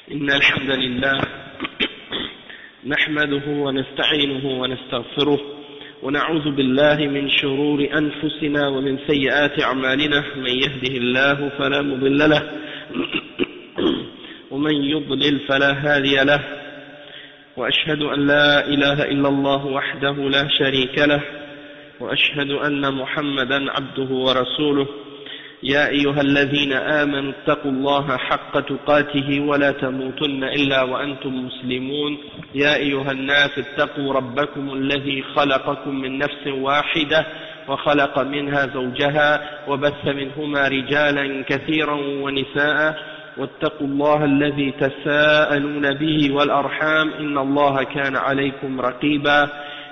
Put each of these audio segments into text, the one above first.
إن الحمد لله نحمده ونستعينه ونستغفره ونعوذ بالله من شرور أنفسنا ومن سيئات أعمالنا من يهده الله فلا مضل له ومن يضلل فلا هادي له وأشهد أن لا إله إلا الله وحده لا شريك له وأشهد أن محمدا عبده ورسوله يا أيها الذين آمنوا اتقوا الله حق تقاته ولا تموتن إلا وأنتم مسلمون يا أيها الناس اتقوا ربكم الذي خلقكم من نفس واحدة وخلق منها زوجها وبث منهما رجالا كثيرا ونساء واتقوا الله الذي تساءلون به والأرحام إن الله كان عليكم رقيبا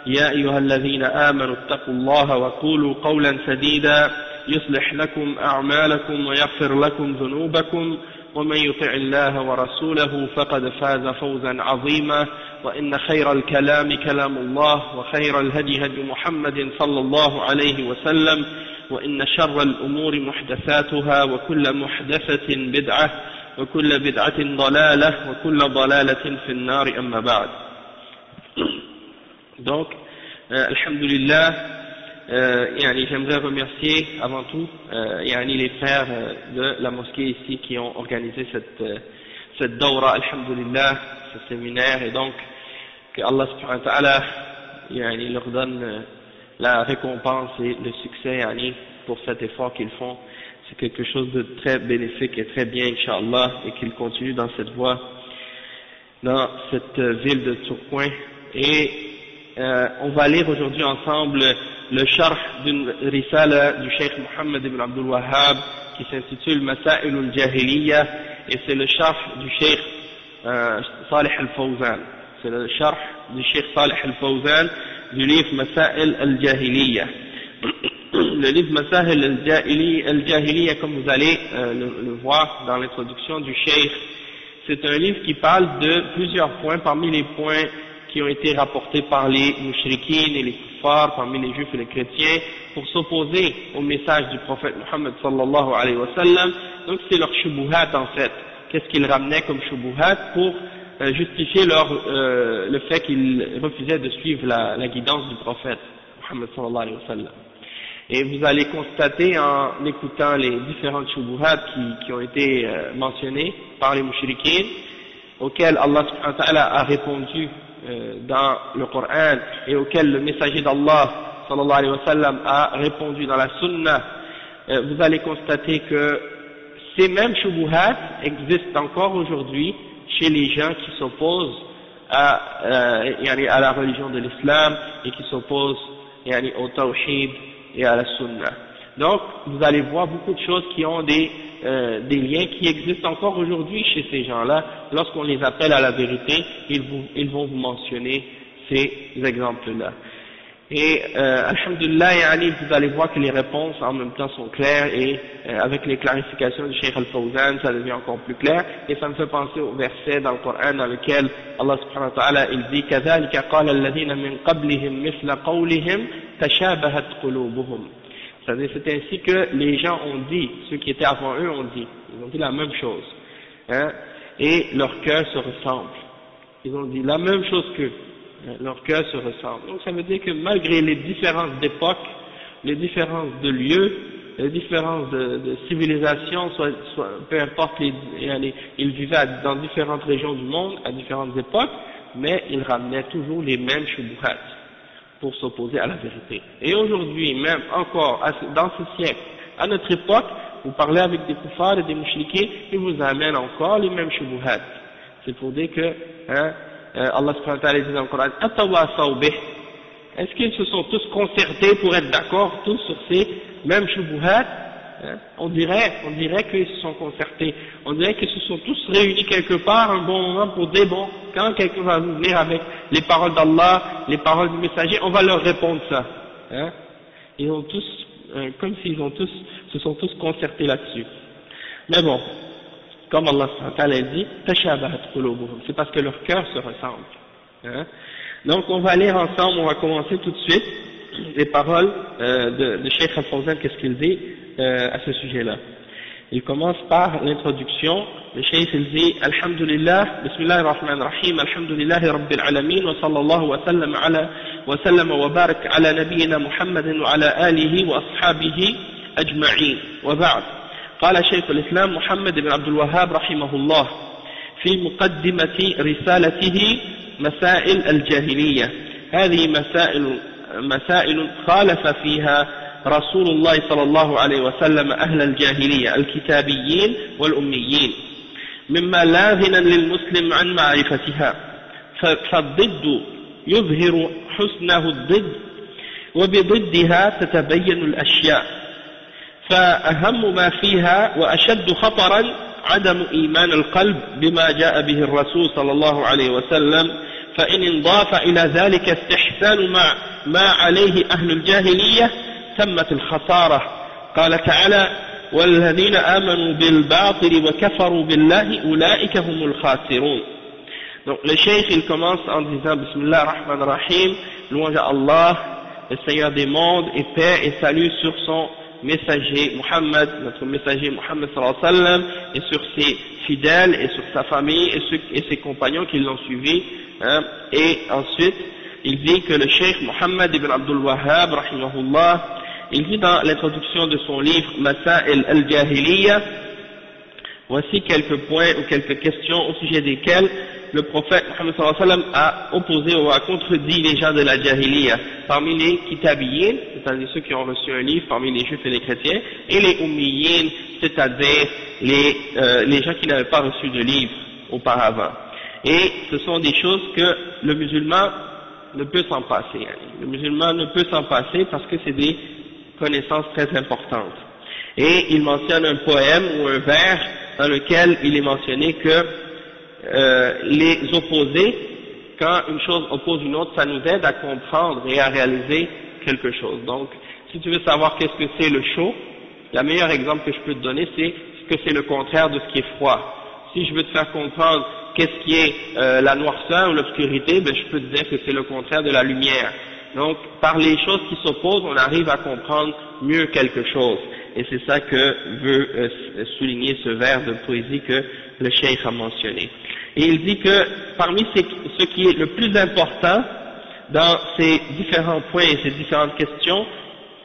يا أيها الذين آمنوا اتقوا الله وقولوا قولا سديدا يصلح لكم أعمالكم ويغفر لكم ذنوبكم ومن يطع الله ورسوله فقد فاز فوزا عظيما وإن خير الكلام كلام الله وخير الهدي هدي محمد صلى الله عليه وسلم وإن شر الأمور محدثاتها وكل محدثة بدعة وكل بدعة ضلالة وكل ضلالة في النار أما بعد. Donc, alhamdulillah, j'aimerais remercier avant tout les frères de la mosquée ici qui ont organisé cette dawra, alhamdulillah, ce séminaire, et donc que Allah subhanahu wa ta'ala leur donne la récompense et le succès pour cet effort qu'ils font. C'est quelque chose de très bénéfique et très bien, Inch'Allah, et qu'ils continuent dans cette voie, dans cette ville de Tourcoing. Et on va lire aujourd'hui ensemble le sharh d'une risala du Cheikh Mohammed ibn Abdul Wahhab qui s'intitule Masail al-Jahiliya, et c'est le sharh du Cheikh Salih al-Fawzan. C'est le sharh du Cheikh Salih al-Fawzan du livre Masail al-Jahiliya. Le livre Masail al-Jahiliya, comme vous allez le voir dans l'introduction du Cheikh, c'est un livre qui parle de plusieurs points, parmi les points qui ont été rapportés par les mushrikines et les kuffars, parmi les juifs et les chrétiens, pour s'opposer au message du prophète Muhammad sallallahu alayhi wa sallam. Donc c'est leur shubuhat en fait. Qu'est-ce qu'ils ramenaient comme shubuhat pour justifier le fait qu'ils refusaient de suivre la guidance du prophète Muhammad sallallahu alayhi wa sallam. Et vous allez constater en écoutant les différentes shubuhat qui ont été mentionnées par les mushrikines, auxquelles Allah subhanahu wa ta'ala a répondu dans le Coran et auquel le messager d'Allah sallallahu alayhi wa sallam a répondu dans la sunna, vous allez constater que ces mêmes shubuhat existent encore aujourd'hui chez les gens qui s'opposent à la religion de l'islam et qui s'opposent au tawhid et à la sunna. Donc vous allez voir beaucoup de choses qui ont des liens qui existent encore aujourd'hui chez ces gens-là. Lorsqu'on les appelle à la vérité, ils vont vous mentionner ces exemples-là. Et alhamdulillah, vous allez voir que les réponses en même temps sont claires, et avec les clarifications du Cheikh Al-Fawzan, ça devient encore plus clair. Et ça me fait penser au verset dans le Coran dans lequel Allah subhanahu wa ta'ala il dit كَذَلِكَ قَالَ الَّذِينَ مِنْ قَبْلِهِمْ مِثْلَ قَوْلِهِمْ تَشَابَهَتْ قُلُوبُهُمْ. C'est ainsi que les gens ont dit, ceux qui étaient avant eux ont dit, ils ont dit la même chose, et leurs cœurs se ressemblent. Ils ont dit la même chose qu'eux, leurs cœurs se ressemblent. Donc ça veut dire que malgré les différences d'époque, les différences de lieux, les différences de civilisation, peu importe, ils vivaient dans différentes régions du monde, à différentes époques, mais ils ramenaient toujours les mêmes shubuhat pour s'opposer à la vérité. Et aujourd'hui, même encore, dans ce siècle, à notre époque, vous parlez avec des kuffars et des mushrikins, ils vous amènent encore les mêmes shubuhat. C'est pour dire que, Allah subhanahu wa ta'ala dit dans le Coran, Atawasaw bih. Est-ce qu'ils se sont tous concertés pour être d'accord tous sur ces mêmes shubuhat? On dirait qu'ils se sont concertés. On dirait qu'ils se sont tous réunis quelque part un bon moment pour dire, bon, quand quelqu'un va venir avec les paroles d'Allah, les paroles du messager, on va leur répondre ça. Ils ont tous, comme s'ils se sont tous concertés là-dessus. Mais bon, comme Allah subhanahu wa ta'ala dit, tashabahat qulubuhum, c'est parce que leurs cœurs se ressemblent. Donc on va lire ensemble, on va commencer tout de suite les paroles de Cheikh Al-Fawzan, qu'est-ce qu'il dit à ce sujet-là. Il commence par l'introduction. Le cheikh il dit Alhamdulillah, Bismillahir Rahmanir Rahim, Alhamdulillahi Rabbil Alamin, wa sallallahu wa sallam wa barak ala nabiyyina Muhammadin wa ala alihi wa ashabihi ajma'in. Wa ba'd. قال شيخ الإسلام محمد بن عبد الوهاب رحمه الله في مقدمة رسالته مسائل الجاهلية. هذه مسائل خالف فيها رسول الله صلى الله عليه وسلم أهل الجاهلية الكتابيين والأميين مما لا غنى للمسلم عن معرفتها، فالضد يظهر حسنه الضد وبضدها تتبين الأشياء، فأهم ما فيها وأشد خطرا عدم إيمان القلب بما جاء به الرسول صلى الله عليه وسلم، فإن انضاف إلى ذلك استحسان ما عليه أهل الجاهلية تمت الخسارة. قال تعالى والذين آمنوا بالباطل وكفروا بالله أولئك هم الخاسرون. Donc le cheikh il commence en disant Bismillah ar-Rahman ar-Rahim, louange à Allah, le Seigneur des mondes, et paix et salut sur son messager Muhammad, notre messager Muhammad sallallahu alayhi wa sallam, et sur ses fidèles et sur sa famille et ses compagnons qui l'ont suivi. Et ensuite il dit que le cheikh Muhammad ibn Abdul Wahhab rahimahullah, il dit dans l'introduction de son livre Masail al-Jahiliya, voici quelques points ou quelques questions au sujet desquelles le prophète Muhammad sallallahu alayhi wa sallam a opposé ou a contredit les gens de la Jahiliya, parmi les Kitabiyin, c'est-à-dire ceux qui ont reçu un livre parmi les juifs et les chrétiens, et les Ummiyin, c'est-à-dire les gens qui n'avaient pas reçu de livre auparavant. Et ce sont des choses que le musulman ne peut s'en passer. Le musulman ne peut s'en passer parce que c'est des connaissances très importantes. Et il mentionne un poème ou un vers dans lequel il est mentionné que les opposés, quand une chose oppose une autre, ça nous aide à comprendre et à réaliser quelque chose. Donc, si tu veux savoir qu'est-ce que c'est le chaud, le meilleur exemple que je peux te donner, c'est que c'est le contraire de ce qui est froid. Si je veux te faire comprendre qu'est-ce qui est la noirceur ou l'obscurité, ben je peux te dire que c'est le contraire de la lumière. Donc, par les choses qui s'opposent, on arrive à comprendre mieux quelque chose. Et c'est ça que veut souligner ce vers de poésie que le cheikh a mentionné. Et il dit que parmi ce qui est le plus important dans ces différents points et ces différentes questions,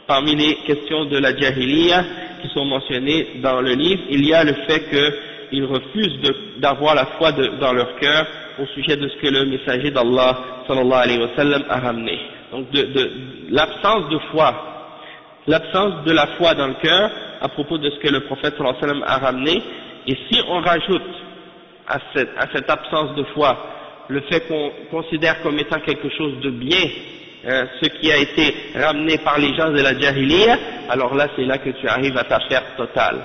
parmi les questions de la Jahiliya qui sont mentionnées dans le livre, il y a le fait qu'ils refusent d'avoir la foi dans leur cœur au sujet de ce que le messager d'Allah sallallahu alayhi wa sallam a ramené. Donc de l'absence de foi, l'absence de la foi dans le cœur à propos de ce que le prophète sallallahu alayhi wa sallam a ramené. Et si on rajoute à cette absence de foi le fait qu'on considère comme étant quelque chose de bien ce qui a été ramené par les gens de la Jahiliya, alors là c'est là que tu arrives à ta perte totale.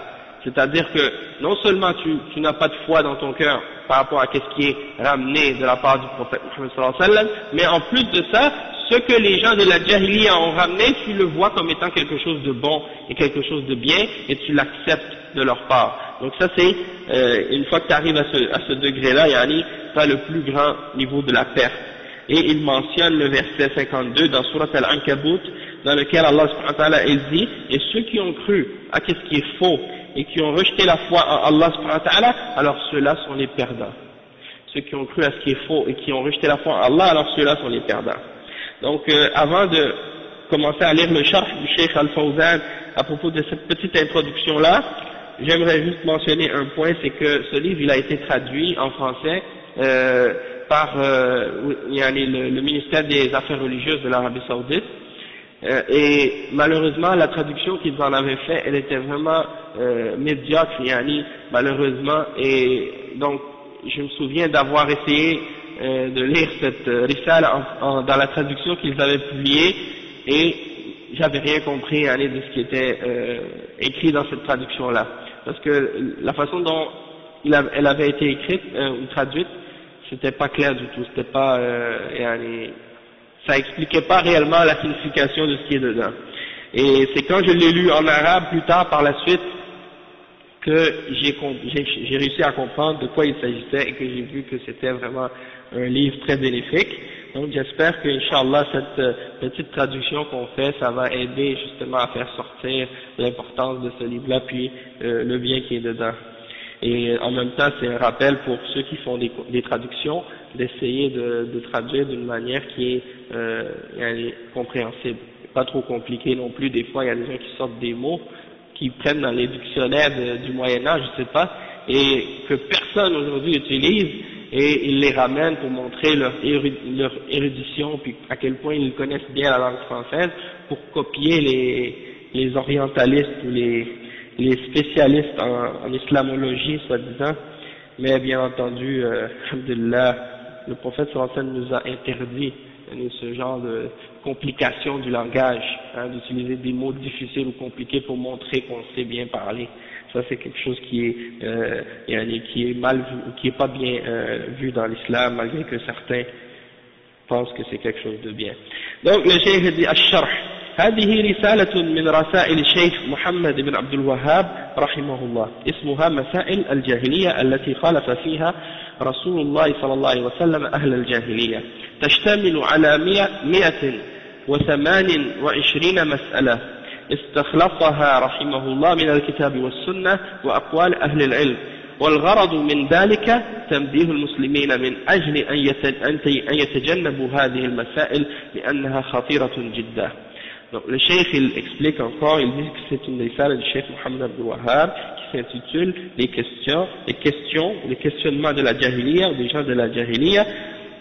C'est-à-dire que non seulement tu n'as pas de foi dans ton cœur par rapport à ce qui est ramené de la part du prophète Muhammad sallallahu alayhi wa sallam, mais en plus de ça, ce que les gens de la Jahiliya ont ramené, tu le vois comme étant quelque chose de bon et quelque chose de bien, et tu l'acceptes de leur part. Donc ça c'est, une fois que tu arrives à ce degré-là, yani, tu as le plus grand niveau de la perte. Et il mentionne le verset 52 dans Surat Al-Ankabut, dans lequel Allah subhanahu wa ta'ala dit, et ceux qui ont cru à ce qui est faux, et qui ont rejeté la foi en Allah subhanahu wa ta'ala, alors ceux-là sont les perdants. Ceux qui ont cru à ce qui est faux et qui ont rejeté la foi en Allah, alors ceux-là sont les perdants. Donc avant de commencer à lire le sharh du Cheikh Al-Fawzan à propos de cette petite introduction-là, j'aimerais juste mentionner un point, c'est que ce livre il a été traduit en français par le ministère des Affaires religieuses de l'Arabie Saoudite, et malheureusement la traduction qu'ils en avaient fait, elle était vraiment médiocre, malheureusement, et donc je me souviens d'avoir essayé de lire cette risale dans la traduction qu'ils avaient publiée, et j'avais rien compris de ce qui était écrit dans cette traduction-là, parce que la façon dont elle avait été écrite ou traduite, c'était pas clair du tout, c'était pas ça expliquait pas réellement la signification de ce qui est dedans. Et c'est quand je l'ai lu en arabe plus tard par la suite que j'ai réussi à comprendre de quoi il s'agissait, et que j'ai vu que c'était vraiment un livre très bénéfique. Donc j'espère que, Inch'Allah, cette petite traduction qu'on fait, ça va aider justement à faire sortir l'importance de ce livre-là, puis le bien qui est dedans. Et en même temps, c'est un rappel pour ceux qui font des traductions, d'essayer de traduire d'une manière qui est compréhensible, pas trop compliquée non plus. Des fois, il y a des gens qui sortent des mots qui prennent dans les dictionnaires du Moyen-Âge, je sais pas, et que personne aujourd'hui utilise, et ils les ramènent pour montrer leur érudition, puis à quel point ils connaissent bien la langue française, pour copier les orientalistes ou les spécialistes en islamologie, soi-disant. Mais bien entendu, alhamdulillah, le prophète sallallahu alayhi wa sallam nous a interdit ce genre de complication du langage, d'utiliser des mots difficiles ou compliqués pour montrer qu'on sait bien parler. Ça, c'est quelque chose qui est mal vu, ou qui est pas bien vu dans l'islam, malgré que certains pensent que c'est quelque chose de bien. Donc le cheikh dit الشرح هذه رسالة من رسائل الشيخ محمد بن عبد الوهاب رحمه الله اسمها مسائل الجاهلية التي خالف فيها رسول الله صلى الله عليه وسلم أهل الجاهلية تشتمل على 128 مسألة استخلصها رحمه الله من الكتاب والسنة وأقوال أهل العلم والغرض من ذلك تنبيه المسلمين من أجل أن يتجنبوا هذه المسائل لأنها خطيرة جدا. Donc le cheikh il explique encore, il dit que c'est une risale du cheikh Mohammed Abdul Wahhab qui s'intitule les questionnements de la Jahiliya ou des gens de la Jahiliya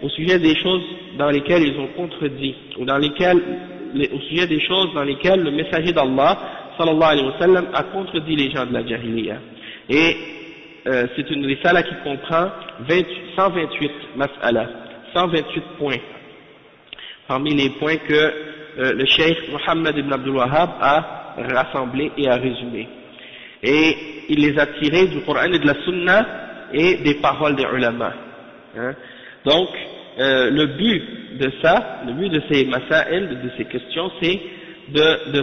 au sujet des choses dans lesquelles ils ont contredit ou au sujet des choses dans lesquelles le messager d'Allah sallallahu alayhi wa sallam a contredit les gens de la Jahiliya. Et c'est une risala qui comprend 128 mas'ala, 128 points, parmi les points que le cheikh Mohammed ibn Abdul Wahhab a rassemblés et a résumés. Et il les a tirés du Coran et de la Sunna et des paroles des ulama. Donc, le but de ça, le but de ces masail, de ces questions, c'est de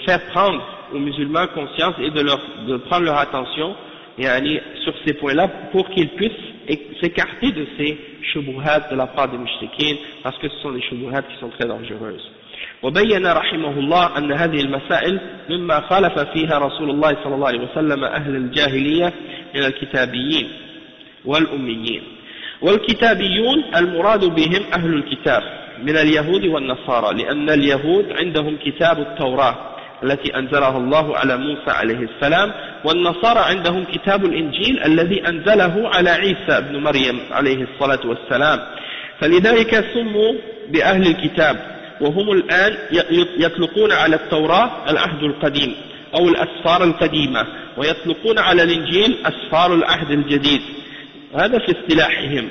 faire prendre aux musulmans conscience et de prendre leur attention et aller sur ces points-là pour qu'ils puissent s'écarter de ces shubuhat de la part des mushrikines, parce que ce sont des shubuhat qui sont très dangereuses. وبين رحمه الله أن هذه المسائل مما خالف فيها رسول الله صلى الله عليه وسلم أهل الجاهلية من الكتابيين والأميين. والكتابيون المراد بهم أهل الكتاب من اليهود والنصارى، لأن اليهود عندهم كتاب التوراة التي أنزلها الله على موسى عليه السلام، والنصارى عندهم كتاب الإنجيل الذي أنزله على عيسى بن مريم عليه الصلاة والسلام، فلذلك سموا بأهل الكتاب، وهم الآن يطلقون على التوراة العهد القديم أو الأسفار القديمة، ويطلقون على الإنجيل أسفار العهد الجديد، هذا في اصطلاحهم.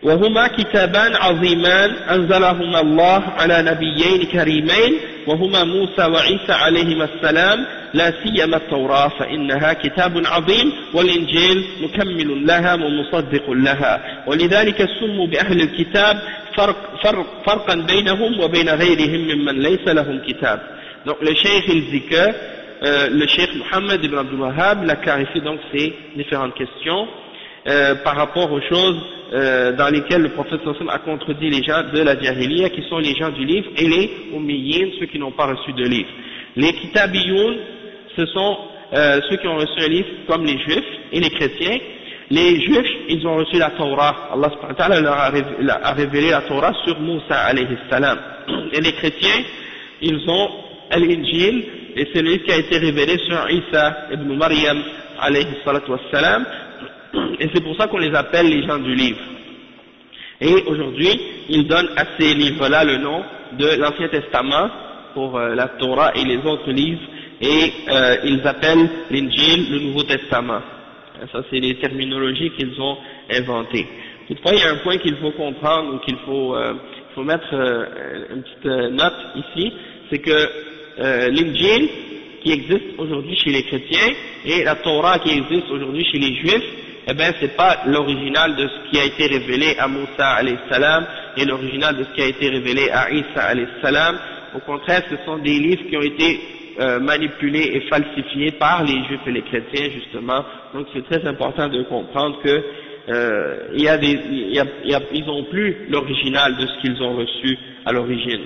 وهما كتابان عظيمان أنزلهما الله على نبيين كريمين وهما موسى وعيسى عليهما السلام، لا سيما التوراة فإنها كتاب عظيم والإنجيل مكمل لها ومصدق لها، ولذلك سموا بأهل الكتاب فرقا بينهم وبين غيرهم ممن ليس لهم كتاب. Donc le cheikh il dit que le cheikh Mohammed ibn Abdul Wahhab l'a clarifié donc ces différentes questions par rapport aux choses dans lesquelles le prophète sallallahu alayhi wa sallam a contredit les gens de la Jahiliya, qui sont les gens du livre, et les Ummiyin, ceux qui n'ont pas reçu de livre. Les Kitabiyoun, ce sont ceux qui ont reçu un livre comme les Juifs et les chrétiens. Les Juifs, ils ont reçu la Torah. Allah subhanahu wa ta'ala leur a révélé la Torah sur Moussa alayhi salam. Et les chrétiens, ils ont Al-Injil, et c'est le livre qui a été révélé sur Isa ibn Maryam alayhi salatu wassalam. Et c'est pour ça qu'on les appelle les gens du livre. Et aujourd'hui, ils donnent à ces livres-là le nom de l'Ancien Testament pour la Torah et les autres livres, et ils appellent l'Injil le Nouveau Testament. Ça, c'est les terminologies qu'ils ont inventées. Toutefois, il y a un point qu'il faut comprendre, ou qu'il faut mettre une petite note ici, c'est que l'Injil qui existe aujourd'hui chez les chrétiens et la Torah qui existe aujourd'hui chez les Juifs, eh bien, c'est pas l'original de ce qui a été révélé à Moussa alayhi salam et l'original de ce qui a été révélé à Isa alayhi salam. Au contraire, ce sont des livres qui ont été manipulés et falsifiés par les Juifs et les chrétiens, justement. Donc, c'est très important de comprendre que ils ont plus l'original de ce qu'ils ont reçu à l'origine.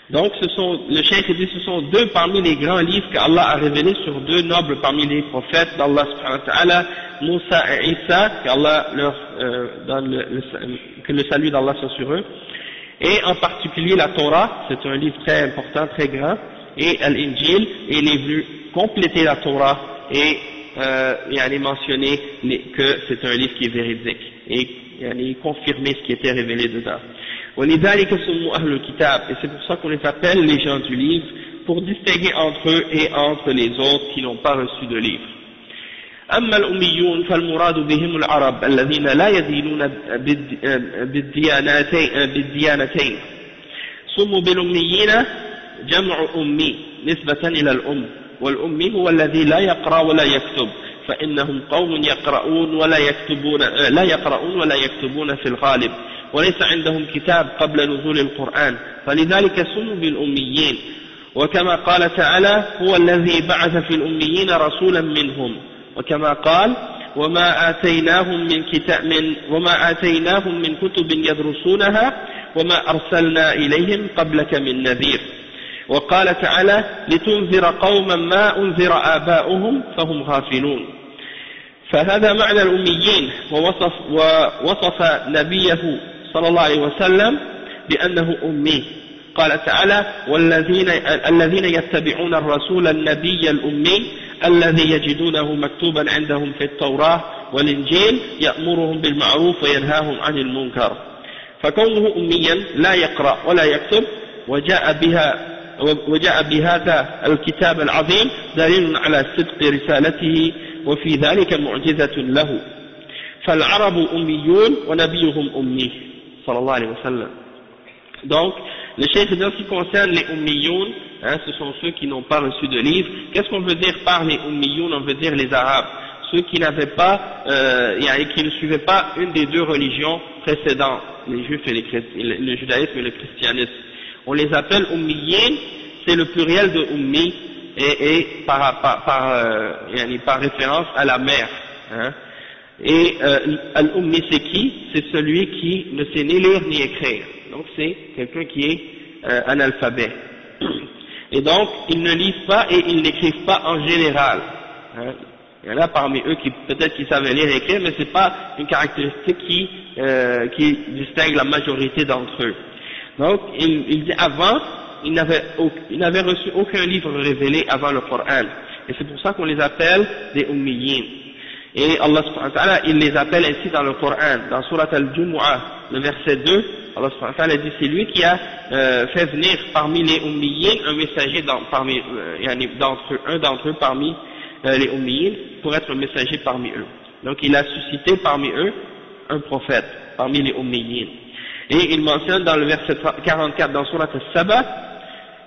Donc le cheikh dit ce sont deux parmi les grands livres qu'Allah a révélés sur deux nobles parmi les prophètes d'Allah subhanahu wa ta'ala, Moussa et Isa, qu'Allah leur donne que le salut d'Allah soit sur eux, et en particulier la Torah, c'est un livre très important, très grand, et l'Injil, et il est venu compléter la Torah et mentionner que c'est un livre qui est véridique et confirmer ce qui était révélé dedans. وَلِذَلِكَ سُمُّوا أَهْلُ الْكِتَابِ, et c'est pour ça qu'on les appelle les gens du livre, pour distinguer entre eux et entre les autres qui n'ont pas reçu de livre. أما الأميون فالمراد بهم العرب الذين لا يدينون بالديانتين سموا بالأميين جمع أمي نسبة إلى الأم والأمي هو الذي لا يقرأ ولا يكتب فإنهم قوم يقرؤون ولا يكتبون في الغالب وليس عندهم كتاب قبل نزول القرآن فلذلك سموا بالأميين وكما قال تعالى هو الذي بعث في الأميين رسولا منهم وكما قال وما آتيناهم من كتب يدرسونها وما أرسلنا إليهم قبلك من نذير وقال تعالى لتنذر قوما ما أنذر آباؤهم فهم غافلون فهذا معنى الأميين ووصف نبيه صلى الله عليه وسلم بأنه أمي قال تعالى الذين يتبعون الرسول النبي الأمي الذي يجدونه مكتوبا عندهم في التوراة والإنجيل يأمرهم بالمعروف وينهاهم عن المنكر فكونه أميا لا يقرأ ولا يكتب وجاء بهذا الكتاب العظيم دليل على صدق رسالته وفي ذلك معجزة له فالعرب أميون ونبيهم أمي صلى الله عليه وسلم. Donc le cheikh dit en ce qui concerne les ummiyoun, ce sont ceux qui n'ont pas reçu de livre. Qu'est-ce qu'on veut dire par les ummiyoun? On veut dire les arabes, ceux qui n'avaient pas et qui ne suivaient pas une des deux religions précédentes, les juifs et le judaïsme et le christianisme. On les appelle ummiyin, c'est le pluriel de ummi et par référence à la mère. Et al-ummi c'est qui? C'est celui qui ne sait ni lire ni écrire. Donc c'est quelqu'un qui est analphabète. Et donc ils ne lisent pas et ils n'écrivent pas en général. Il y en a parmi eux qui peut-être qui savent lire et écrire, mais c'est pas une caractéristique qui distingue la majorité d'entre eux. Donc il dit avant, ils n'avaient reçu aucun livre révélé avant le Coran. Et c'est pour ça qu'on les appelle des ummiyin. Et Allah subhanahu wa ta'ala, il les appelle ainsi dans le Coran, dans Surat al-Jumu'ah, le verset 2, Allah subhanahu wa ta'ala dit c'est lui qui a fait venir parmi les ummiyin un messager un d'entre eux parmi les ummiyin pour être un messager parmi eux. Donc il a suscité parmi eux un prophète, parmi les ummiyin. Et il mentionne dans le verset 44 dans Surat al-Saba,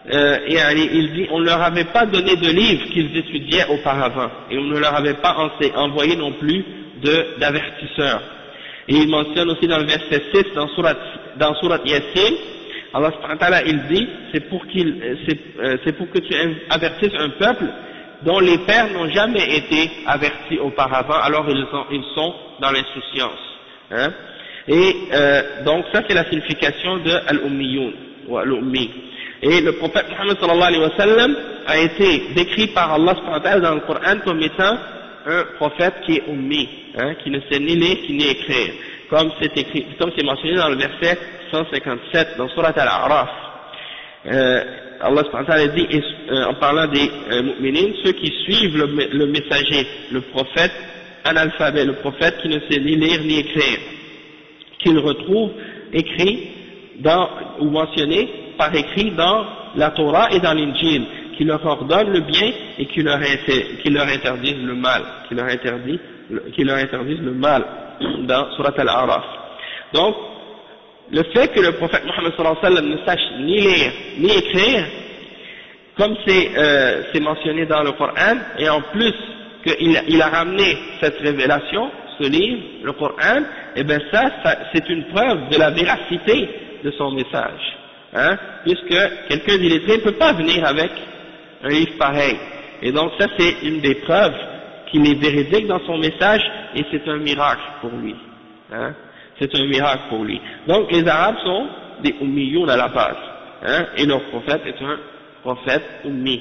il dit on ne leur avait pas donné de livres qu'ils étudiaient auparavant et on ne leur avait pas envoyé non plus d'avertisseurs. Et il mentionne aussi dans le verset 6 dans Surat Yasin, Allah subhanahu wa ta'ala il dit c'est pour que tu avertisses un peuple dont les pères n'ont jamais été avertis auparavant, alors ils sont dans l'insouciance. Et donc ça c'est la signification de al-ummiyoun ou al-ummi. Et le prophète Muhammad sallallahu alayhi wa sallam a été décrit par Allah subhanahu wa ta'ala dans le Coran comme étant un prophète qui est ummi, qui ne sait ni lire ni écrire, comme c'est mentionné dans le verset 157 dans Surat Al-A'raf. Allah subhanahu wa ta'ala dit, en parlant des mu'minines, ceux qui suivent le messager, le prophète analphabète, le prophète qui ne sait ni lire ni écrire, qu'ils retrouvent écrit ou mentionné par écrit dans la Torah et dans l'Injil, qui leur ordonne le bien et qui leur interdisent le mal, qui leur interdisent le mal dans Surat Al-A'raf. Donc, le fait que le prophète Muhammad sallallahu alayhi wa sallam ne sache ni lire ni écrire, comme c'est mentionné dans le Coran, et en plus qu'il a ramené cette révélation, ce livre, le Coran, et bien ça c'est une preuve de la véracité de son message. Puisque quelqu'un d'illettré ne peut pas venir avec un livre pareil. Et donc ça c'est une des preuves qu'il est véridique dans son message, et c'est un miracle pour lui. Hein, c'est un miracle pour lui. Donc les Arabes sont des ummiyoun à la base, hein, et leur prophète est un prophète ummi.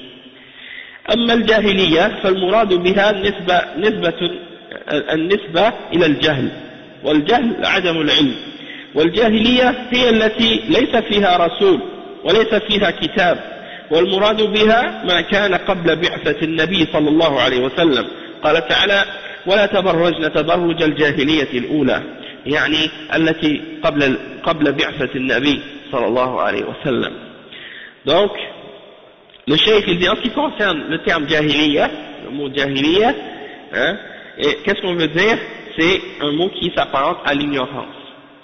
أما الجاهلية فالمراد بها النسبة إلى الجهل، والجهل عدم العلم، والجاهلية هي التي ليس فيها رسول وليس فيها كتاب، والمراد بها ما كان قبل بعثة النبي صلى الله عليه وسلم. قال تعالى ولا تبرجن تبرج الجاهلية الأولى، يعني التي قبل بعثة النبي صلى الله عليه وسلم. Donc le cheikh il dit en ce qui concerne le terme jahiliya, le mot jahiliya, hein, qu'est-ce qu'on veut dire? C'est un mot qui s'apparente à l'ignorance,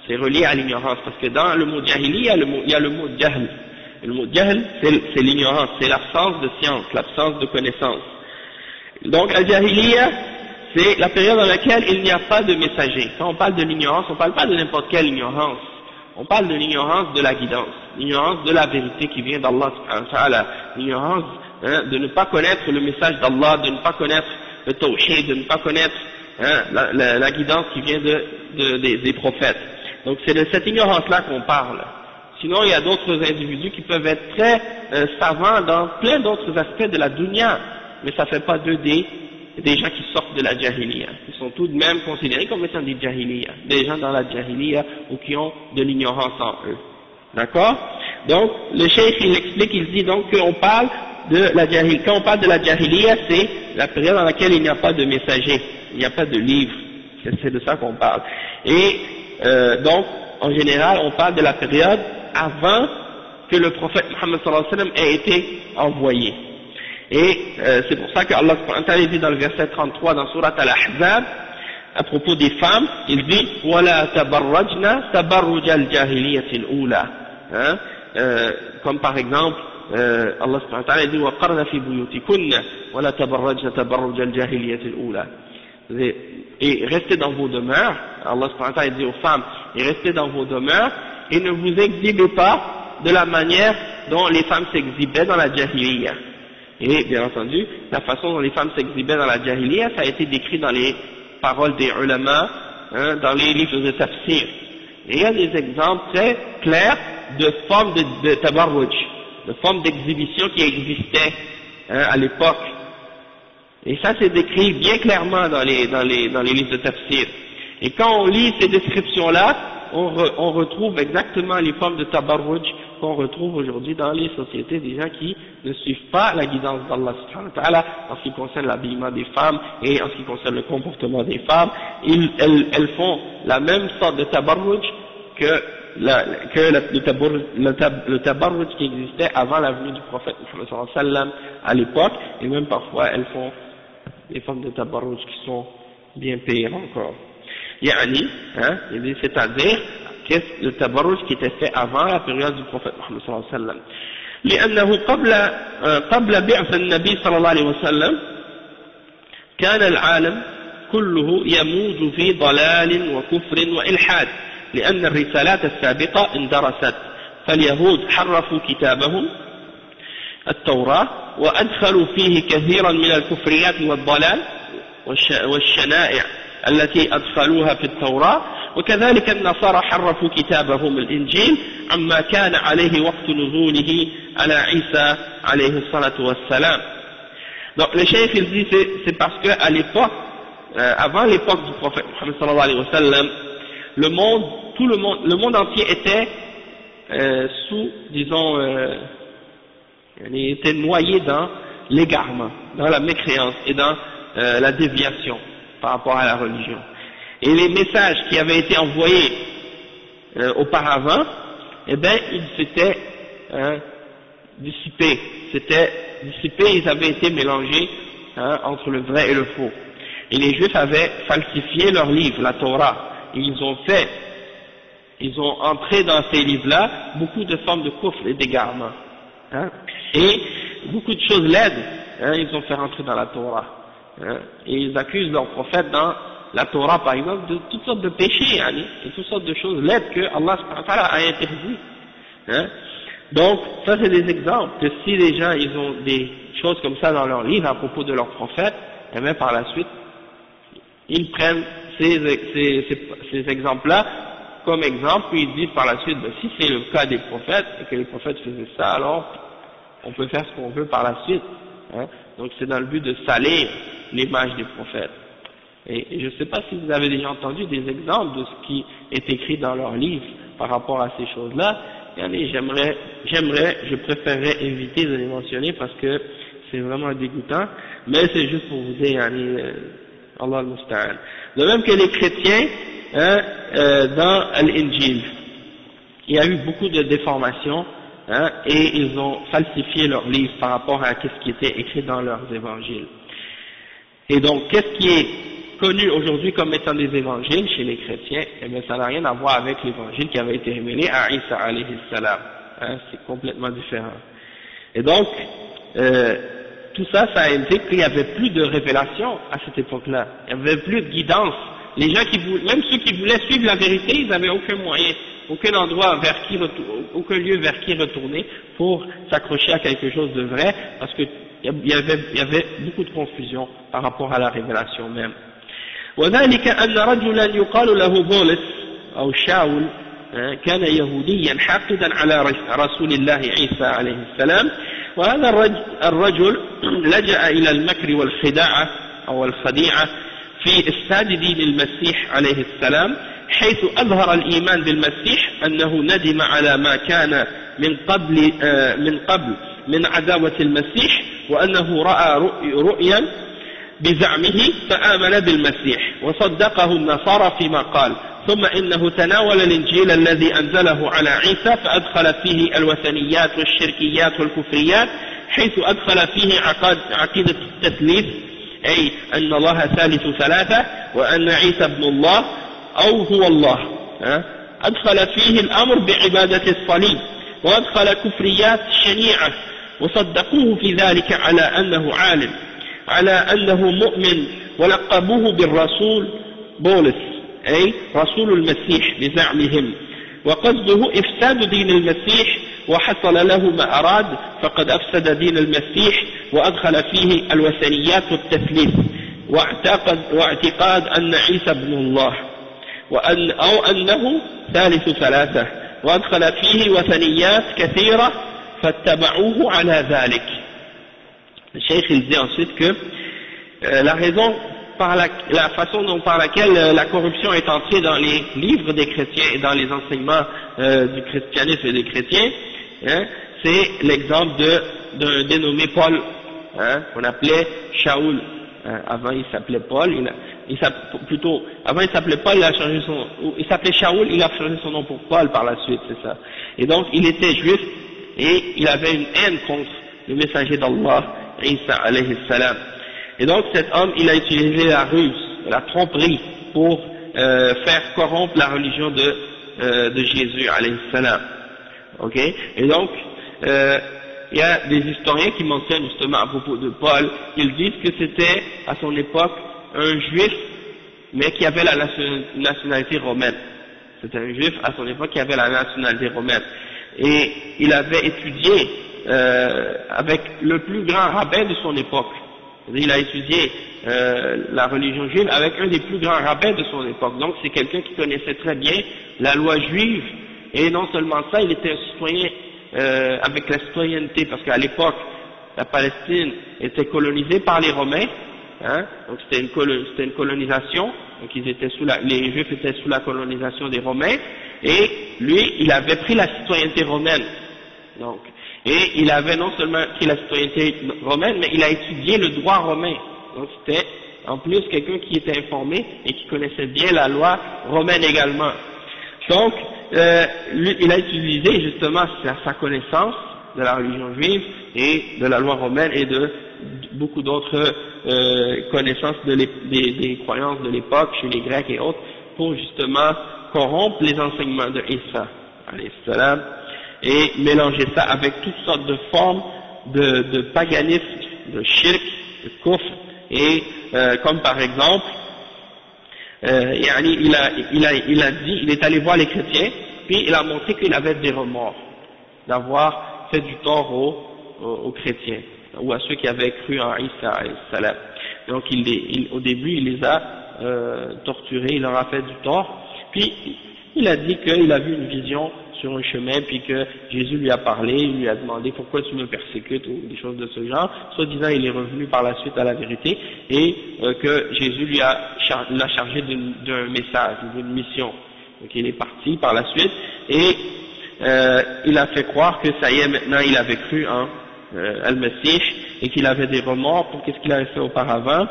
c'est relié à l'ignorance, parce que dans le mot jahiliya il y a le mot jahl. Le mot jahl c'est l'ignorance, c'est l'absence de science, l'absence de connaissance. Donc al-jahiliya c'est la période dans laquelle il n'y a pas de messager. Quand on parle de l'ignorance, on ne parle pas de n'importe quelle ignorance, on parle de l'ignorance de la guidance, l'ignorance de la vérité qui vient d'Allah subhanahu wa ta'ala, l'ignorance de ne pas connaître le message d'Allah, de ne pas connaître le tawhid, de ne pas connaître la guidance qui vient des prophètes. Donc c'est de cette ignorance-là qu'on parle. Sinon il y a d'autres individus qui peuvent être très savants dans plein d'autres aspects de la dunya, mais ça ne fait pas d'eux des gens qui sortent de la jahiliya. Ils sont tout de même considérés comme étant des jahiliya, des gens dans la jahiliya ou qui ont de l'ignorance en eux. D'accord? Donc, le cheikh il explique, il dit donc qu'on parle de la jahiliya. Quand on parle de la jahiliya, c'est la période dans laquelle il n'y a pas de messager, il n'y a pas de livre. C'est de ça qu'on parle. Et donc, en général, on parle de la période avant que le prophète Muhammad sallallahu alayhi wa sallam ait été envoyé. Et c'est pour ça que Allah subhanahu wa ta'ala dit dans le verset 33 dans Surat Al-Ahzab, à propos des femmes, il dit وَلَا تَبَرَّجْنَا تَبَرُّجَ الْجَاهِلِيَّةِ الْأُولَى, hein, comme par exemple Allah subhanahu wa ta'ala dit وَقَرْنَ فِي بُيُوتِكُنَّ وَلَا تَبَرَّجْنَا تَبَرُّجَ الْجَاهِلِيَّةِ الْأُولَى, et restez dans vos demeures. Allah subhanahu wa ta'ala dit aux femmes, et restez dans vos demeures et ne vous exhibez pas de la manière dont les femmes s'exhibaient dans la jahiliya. Et bien entendu, la façon dont les femmes s'exhibaient dans la jahiliya, ça a été décrit dans les paroles des ulama, hein, dans les livres de tafsir. Et il y a des exemples très clairs de formes de tabarruj, de formes d'exhibition qui existaient, hein, à l'époque. Et ça c'est décrit bien clairement dans les livres de tafsir. Et quand on lit ces descriptions-là, on retrouve exactement les formes de tabarruj qu'on retrouve aujourd'hui dans les sociétés, des gens qui ne suivent pas la guidance d'Allah subhanahu wa ta'ala en ce qui concerne l'habillement des femmes et en ce qui concerne le comportement des femmes. Elles font la même sorte de tabarruj que le tabarruj qui existait avant la venue du prophète Muhammad sallallahu alayhi wa sallam à l'époque, et même parfois elles font des formes de tabarruj qui sont bien pires encore. Yani, hein, c'est-à-dire le tabarruj qui était fait avant la période du prophète Muhammad sallallahu alayhi wa sallam. لأنه قبل بعث النبي صلى الله عليه وسلم كان العالم كله يموج في ضلال وكفر وإلحاد، لأن الرسالات السابقة اندرست، فاليهود حرفوا كتابهم التوراة وأدخلوا فيه كثيرا من الكفريات والضلال والشنائع التي أدخلوها في التوراة، وكذلك النصارى حرفوا كتابهم الإنجيل عما كان عليه وقت نزوله على عيسى عليه الصلاة والسلام. Donc le cheikh il dit c'est parce que à l'époque, avant l'époque du prophète Muhammad sallallahu alayhi wa sallam, le monde entier était sous, disons, il était noyé dans l'égarement, dans la mécréance et dans la déviation par rapport à la religion. Et les messages qui avaient été envoyés auparavant, eh bien, ils s'étaient dissipés. Ils avaient été mélangés, hein, entre le vrai et le faux. Et les Juifs avaient falsifié leur livre, la Torah. Et ils ont entré dans ces livres-là beaucoup de formes de kufr et d'égarement. Hein, et beaucoup de choses laides, hein, ils ont fait rentrer dans la Torah. Hein, et ils accusent leurs prophètes dans la Torah, par exemple, de toutes sortes de péchés, hein, et toutes sortes de choses laides que Allah subhanahu wa ta'ala a interdit. Hein. Donc, ça c'est des exemples, que si les gens ils ont des choses comme ça dans leur livre à propos de leurs prophètes, et même par la suite, ils prennent ces exemples-là comme exemple, puis ils disent par la suite, ben, si c'est le cas des prophètes, et que les prophètes faisaient ça, alors on peut faire ce qu'on veut par la suite. Hein. Donc c'est dans le but de salir l'image des prophètes. Et je ne sais pas si vous avez déjà entendu des exemples de ce qui est écrit dans leurs livres par rapport à ces choses-là. Je préférerais éviter de les mentionner parce que c'est vraiment dégoûtant, mais c'est juste pour vous dire, Allah al-Musta'an. De même que les chrétiens, hein, dans l'Injil, il y a eu beaucoup de déformations, hein, et ils ont falsifié leurs livres par rapport à ce qui était écrit dans leurs évangiles. Et donc, qu'est-ce qui est connu aujourd'hui comme étant des évangiles chez les chrétiens? Eh bien, ça n'a rien à voir avec l'évangile qui avait été révélé à Isa alayhi salam. Hein, c'est complètement différent. Et donc, tout ça, ça indique qu'il n'y avait plus de révélation à cette époque-là. Il n'y avait plus de guidance. Les gens même ceux qui voulaient suivre la vérité, ils n'avaient aucun moyen, aucun endroit aucun lieu vers qui retourner pour s'accrocher à quelque chose de vrai, parce que il y avait beaucoup de confusion par rapport à la révélation même. وذلك أن رجلا يقال له بولس أو شاول كان يهوديا حاقدا على رسول الله عيسى عليه السلام، وهذا الرجل لجأ إلى المكر والخداع أو الخديعة في إفساد دين المسيح عليه السلام، حيث أظهر الإيمان بالمسيح أنه ندم على ما كان من قبل من عداوة المسيح، وأنه رأى رؤيا بزعمه فآمن بالمسيح وصدقه النصارى فيما قال، ثم إنه تناول الإنجيل الذي أنزله على عيسى فأدخل فيه الوثنيات والشركيات والكفريات، حيث أدخل فيه عقيدة التثليث، أي أن الله ثالث ثلاثة وأن عيسى ابن الله أو هو الله. أدخل فيه الأمر بعبادة الصليب، وأدخل كفريات شنيعة وصدقوه في ذلك على أنه عالم، على أنه مؤمن، ولقبوه بالرسول بولس، أي رسول المسيح بزعمهم، وقصده إفساد دين المسيح، وحصل له ما أراد، فقد أفسد دين المسيح وأدخل فيه الوثنيات والتثليث واعتقاد أن عيسى ابن الله أو أنه ثالث ثلاثة، وأدخل فيه وثنيات كثيرة فاتبعوه على ذلك. Le cheikh il dit ensuite que la raison la façon dont par laquelle la corruption est entrée dans les livres des chrétiens et dans les enseignements du christianisme et des chrétiens, hein, c'est l'exemple d'un dénommé Paul, hein, qu'on appelait Shaoul. Avant il s'appelait Paul, avant il s'appelait Paul, il s'appelait Shaoul, il a changé son nom pour Paul par la suite, c'est ça. Et donc il était juif et il avait une haine contre le messager d'Allah, Isa alayhi salam. Et donc cet homme, il a utilisé la ruse, la tromperie pour faire corrompre la religion de Jésus alayhi salam. Ok? Et donc il y a des historiens qui mentionnent justement à propos de Paul, ils disent que c'était à son époque un juif, mais qui avait la nationalité romaine. C'était un juif à son époque qui avait la nationalité romaine. Et il avait étudié avec le plus grand rabbin de son époque. Il a étudié la religion juive avec un des plus grands rabbins de son époque. Donc c'est quelqu'un qui connaissait très bien la loi juive, et non seulement ça, il était un citoyen avec la citoyenneté, parce qu'à l'époque la Palestine était colonisée par les Romains, hein, donc c'était une colonisation, donc les Juifs étaient sous la colonisation des Romains, et lui il avait pris la citoyenneté romaine, donc, et il avait non seulement pris la citoyenneté romaine, mais il a étudié le droit romain, donc c'était en plus quelqu'un qui était informé et qui connaissait bien la loi romaine également. Donc lui, il a utilisé justement sa connaissance de la religion juive et de la loi romaine et de beaucoup d'autres connaissances des croyances de l'époque chez les Grecs et autres pour justement corrompre les enseignements de Isa alayhi salam et mélanger ça avec toutes sortes de formes de paganisme, de shirk, de kufr, et comme par exemple il est allé voir les chrétiens, puis il a montré qu'il avait des remords d'avoir fait du tort aux chrétiens ou à ceux qui avaient cru en Isa alayhi salam. Donc au début il les a torturé, il leur a fait du tort. Puis il a dit qu'il a vu une vision sur un chemin, puis que Jésus lui a parlé, il lui a demandé pourquoi tu me persécutes ou des choses de ce genre. Soi-disant, il est revenu par la suite à la vérité, et que Jésus l'a chargé d'un message, d'une mission. Donc il est parti par la suite, et il a fait croire que ça y est, maintenant il avait cru en Al-Messie, et qu'il avait des remords pour ce qu'il avait fait auparavant,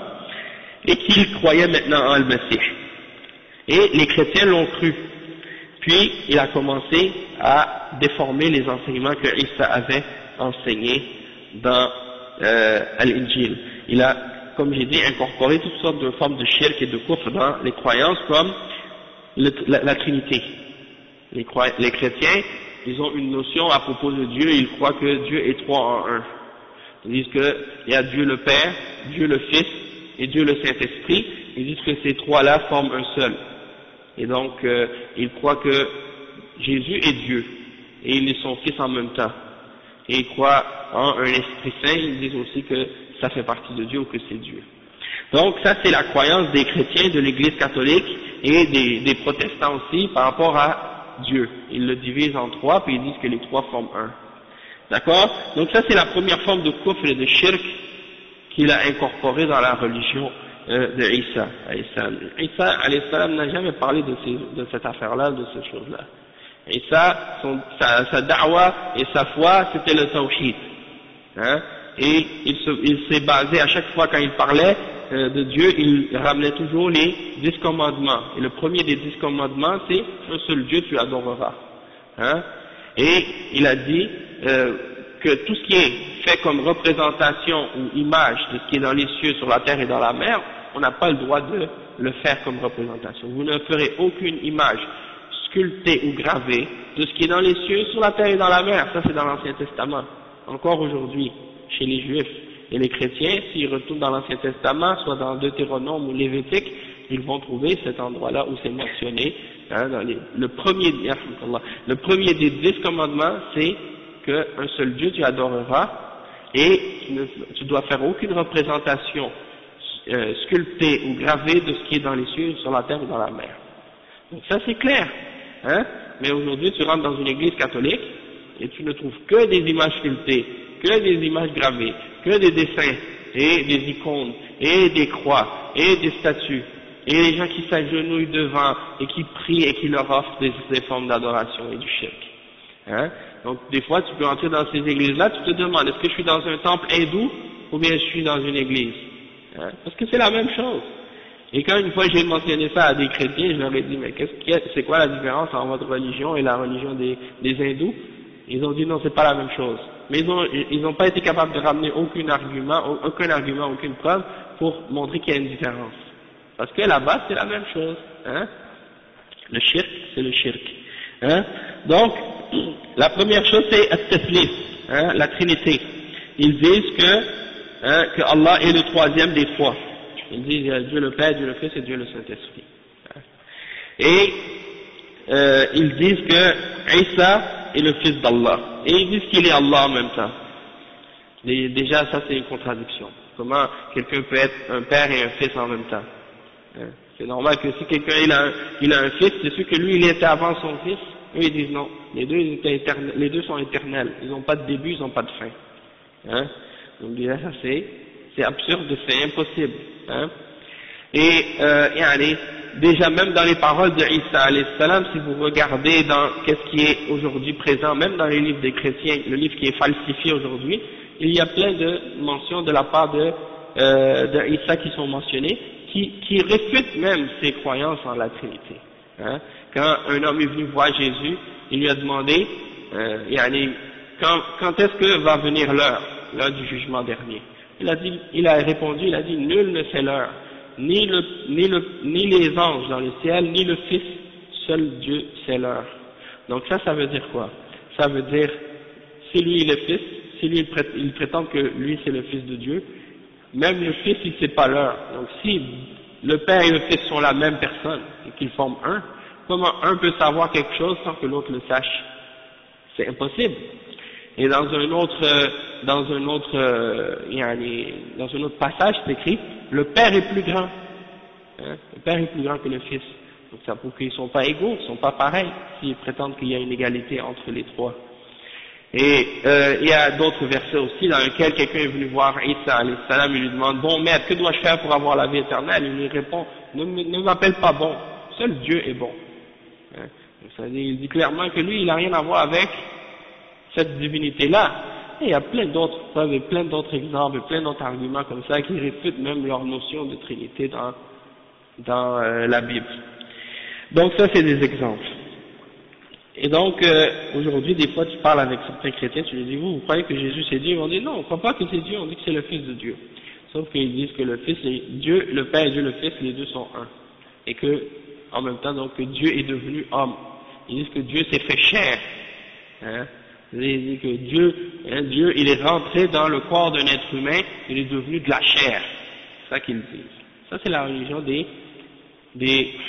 et qu'il croyait maintenant en Al-Messie. Et les chrétiens l'ont cru. Puis il a commencé à déformer les enseignements que Isa avait enseignés dans Al-Injil. Il a, comme j'ai dit, incorporé toutes sortes de formes de shirk et de kufr dans les croyances, comme la Trinité. Les chrétiens, ils ont une notion à propos de Dieu, ils croient que Dieu est trois en un. Ils disent qu'il y a Dieu le Père, Dieu le Fils et Dieu le Saint-Esprit. Ils disent que ces trois-là forment un seul. Et donc, ils croient que Jésus est Dieu, et il est son Fils en même temps. Et ils croient en un Esprit Saint, ils disent aussi que ça fait partie de Dieu ou que c'est Dieu. Donc ça c'est la croyance des chrétiens de l'Église catholique et des protestants aussi par rapport à Dieu. Ils le divisent en trois, puis ils disent que les trois forment un. D'accord? Donc ça c'est la première forme de kufr et de shirk qu'il a incorporé dans la religion de Isa. Isa alayhi salam n'a jamais parlé de cette affaire-là, de ces choses-là. Isa, sa da'wa et sa foi, c'était le tawhid. Hein? Et il s'est basé à chaque fois quand il parlait de Dieu, il ramenait toujours les 10 commandements. Et le premier des 10 commandements, c'est un seul Dieu tu adoreras. Hein? Et il a dit que tout ce qui est fait comme représentation ou image de ce qui est dans les cieux, sur la terre et dans la mer, on n'a pas le droit de le faire comme représentation. Vous ne ferez aucune image sculptée ou gravée de ce qui est dans les cieux, sur la terre et dans la mer. Ça c'est dans l'Ancien Testament. Encore aujourd'hui, chez les Juifs et les chrétiens, s'ils retournent dans l'Ancien Testament, soit dans Deutéronome ou Lévitique, ils vont trouver cet endroit-là où c'est mentionné. Hein, dans le premier des 10 commandements, c'est qu'un seul Dieu tu adoreras, et tu dois faire aucune représentation sculptée ou gravée de ce qui est dans les cieux, sur la terre ou dans la mer. Donc ça c'est clair, hein? Mais aujourd'hui tu rentres dans une église catholique et tu ne trouves que des images sculptées, que des images gravées, que des dessins et des icônes et des croix et des statues et les gens qui s'agenouillent devant et qui prient et qui leur offrent des formes d'adoration et du shirk. Hein? Donc des fois tu peux entrer dans ces églises-là, tu te demandes est-ce que je suis dans un temple hindou ou bien je suis dans une église? Hein? Parce que c'est la même chose. Et quand une fois j'ai mentionné ça à des chrétiens, je leur ai dit mais c'est quoi la différence entre votre religion et la religion des hindous? Ils ont dit non, c'est pas la même chose. Mais ils n'ont pas été capables de ramener aucun argument, aucune preuve pour montrer qu'il y a une différence. Parce que là-bas c'est la même chose. Hein? Le shirk, c'est le shirk. Hein? Donc, la première chose c'est at-taslis, hein, la Trinité. Ils disent que Allah est le troisième des trois. Ils disent Dieu le Père, Dieu le Fils et Dieu le Saint-Esprit. Et ils disent que Isa est le fils d'Allah. Et ils disent qu'il est Allah en même temps. Déjà ça c'est une contradiction. Comment quelqu'un peut être un père et un fils en même temps? C'est normal que si quelqu'un il a un fils, c'est sûr que lui il était avant son fils. Eux ils disent non, les deux sont éternels. Ils n'ont pas de début, ils n'ont pas de fin. Hein? Donc déjà ça c'est absurde, c'est impossible. Hein? Et déjà même dans les paroles de Isa alayhi salam, si vous regardez dans qu'est-ce qui est aujourd'hui présent, même dans les livres des chrétiens, le livre qui est falsifié aujourd'hui, il y a plein de mentions de la part de Isa qui sont mentionnées, qui réfutent même ses croyances en la Trinité. Hein? Quand un homme est venu voir Jésus, il lui a demandé, quand est-ce que va venir l'heure du jugement dernier? Il a répondu, il a dit, nul ne sait l'heure, ni les anges dans le ciel, ni le Fils, seul Dieu sait l'heure. Donc ça veut dire quoi? Ça veut dire, si lui il est Fils, si lui il prétend que lui c'est le Fils de Dieu, même le Fils il ne sait pas l'heure. Donc si le Père et le Fils sont la même personne et qu'ils forment un, comment un peut savoir quelque chose sans que l'autre le sache? C'est impossible. Et dans un autre passage, c'est écrit, le Père est plus grand Hein. Le Père est plus grand que le Fils. Donc ça prouve qu'ils ne sont pas égaux, ils ne sont pas pareils, s'ils prétendent qu'il y a une égalité entre les trois. Et il y a d'autres versets aussi dans lesquels quelqu'un est venu voir Isa alayhi salam, il lui demande, bon maître, que dois-je faire pour avoir la vie éternelle? Il lui répond, ne m'appelle pas bon, seul Dieu est bon. Hein. Il dit clairement que lui, il n'a rien à voir avec cette divinité-là. Et il y a plein d'autres preuves et plein d'autres exemples, plein d'autres arguments comme ça qui réfutent même leur notion de Trinité dans la Bible. Donc ça, c'est des exemples. Et donc, aujourd'hui, des fois, tu parles avec certains chrétiens, tu leur dis, vous croyez que Jésus c'est Dieu? Ils vont dire, non, on ne croit pas que c'est Dieu, on dit que c'est le Fils de Dieu. Sauf qu'ils disent que le Fils est Dieu, le Père et Dieu, le Fils, les deux sont un. Et que, en même temps, donc, que Dieu est devenu homme. Ils disent que Dieu s'est fait chair. Hein? Ils disent que Dieu, il est rentré dans le corps d'un être humain, il est devenu de la chair. C'est ça qu'ils disent. Ça, c'est la religion des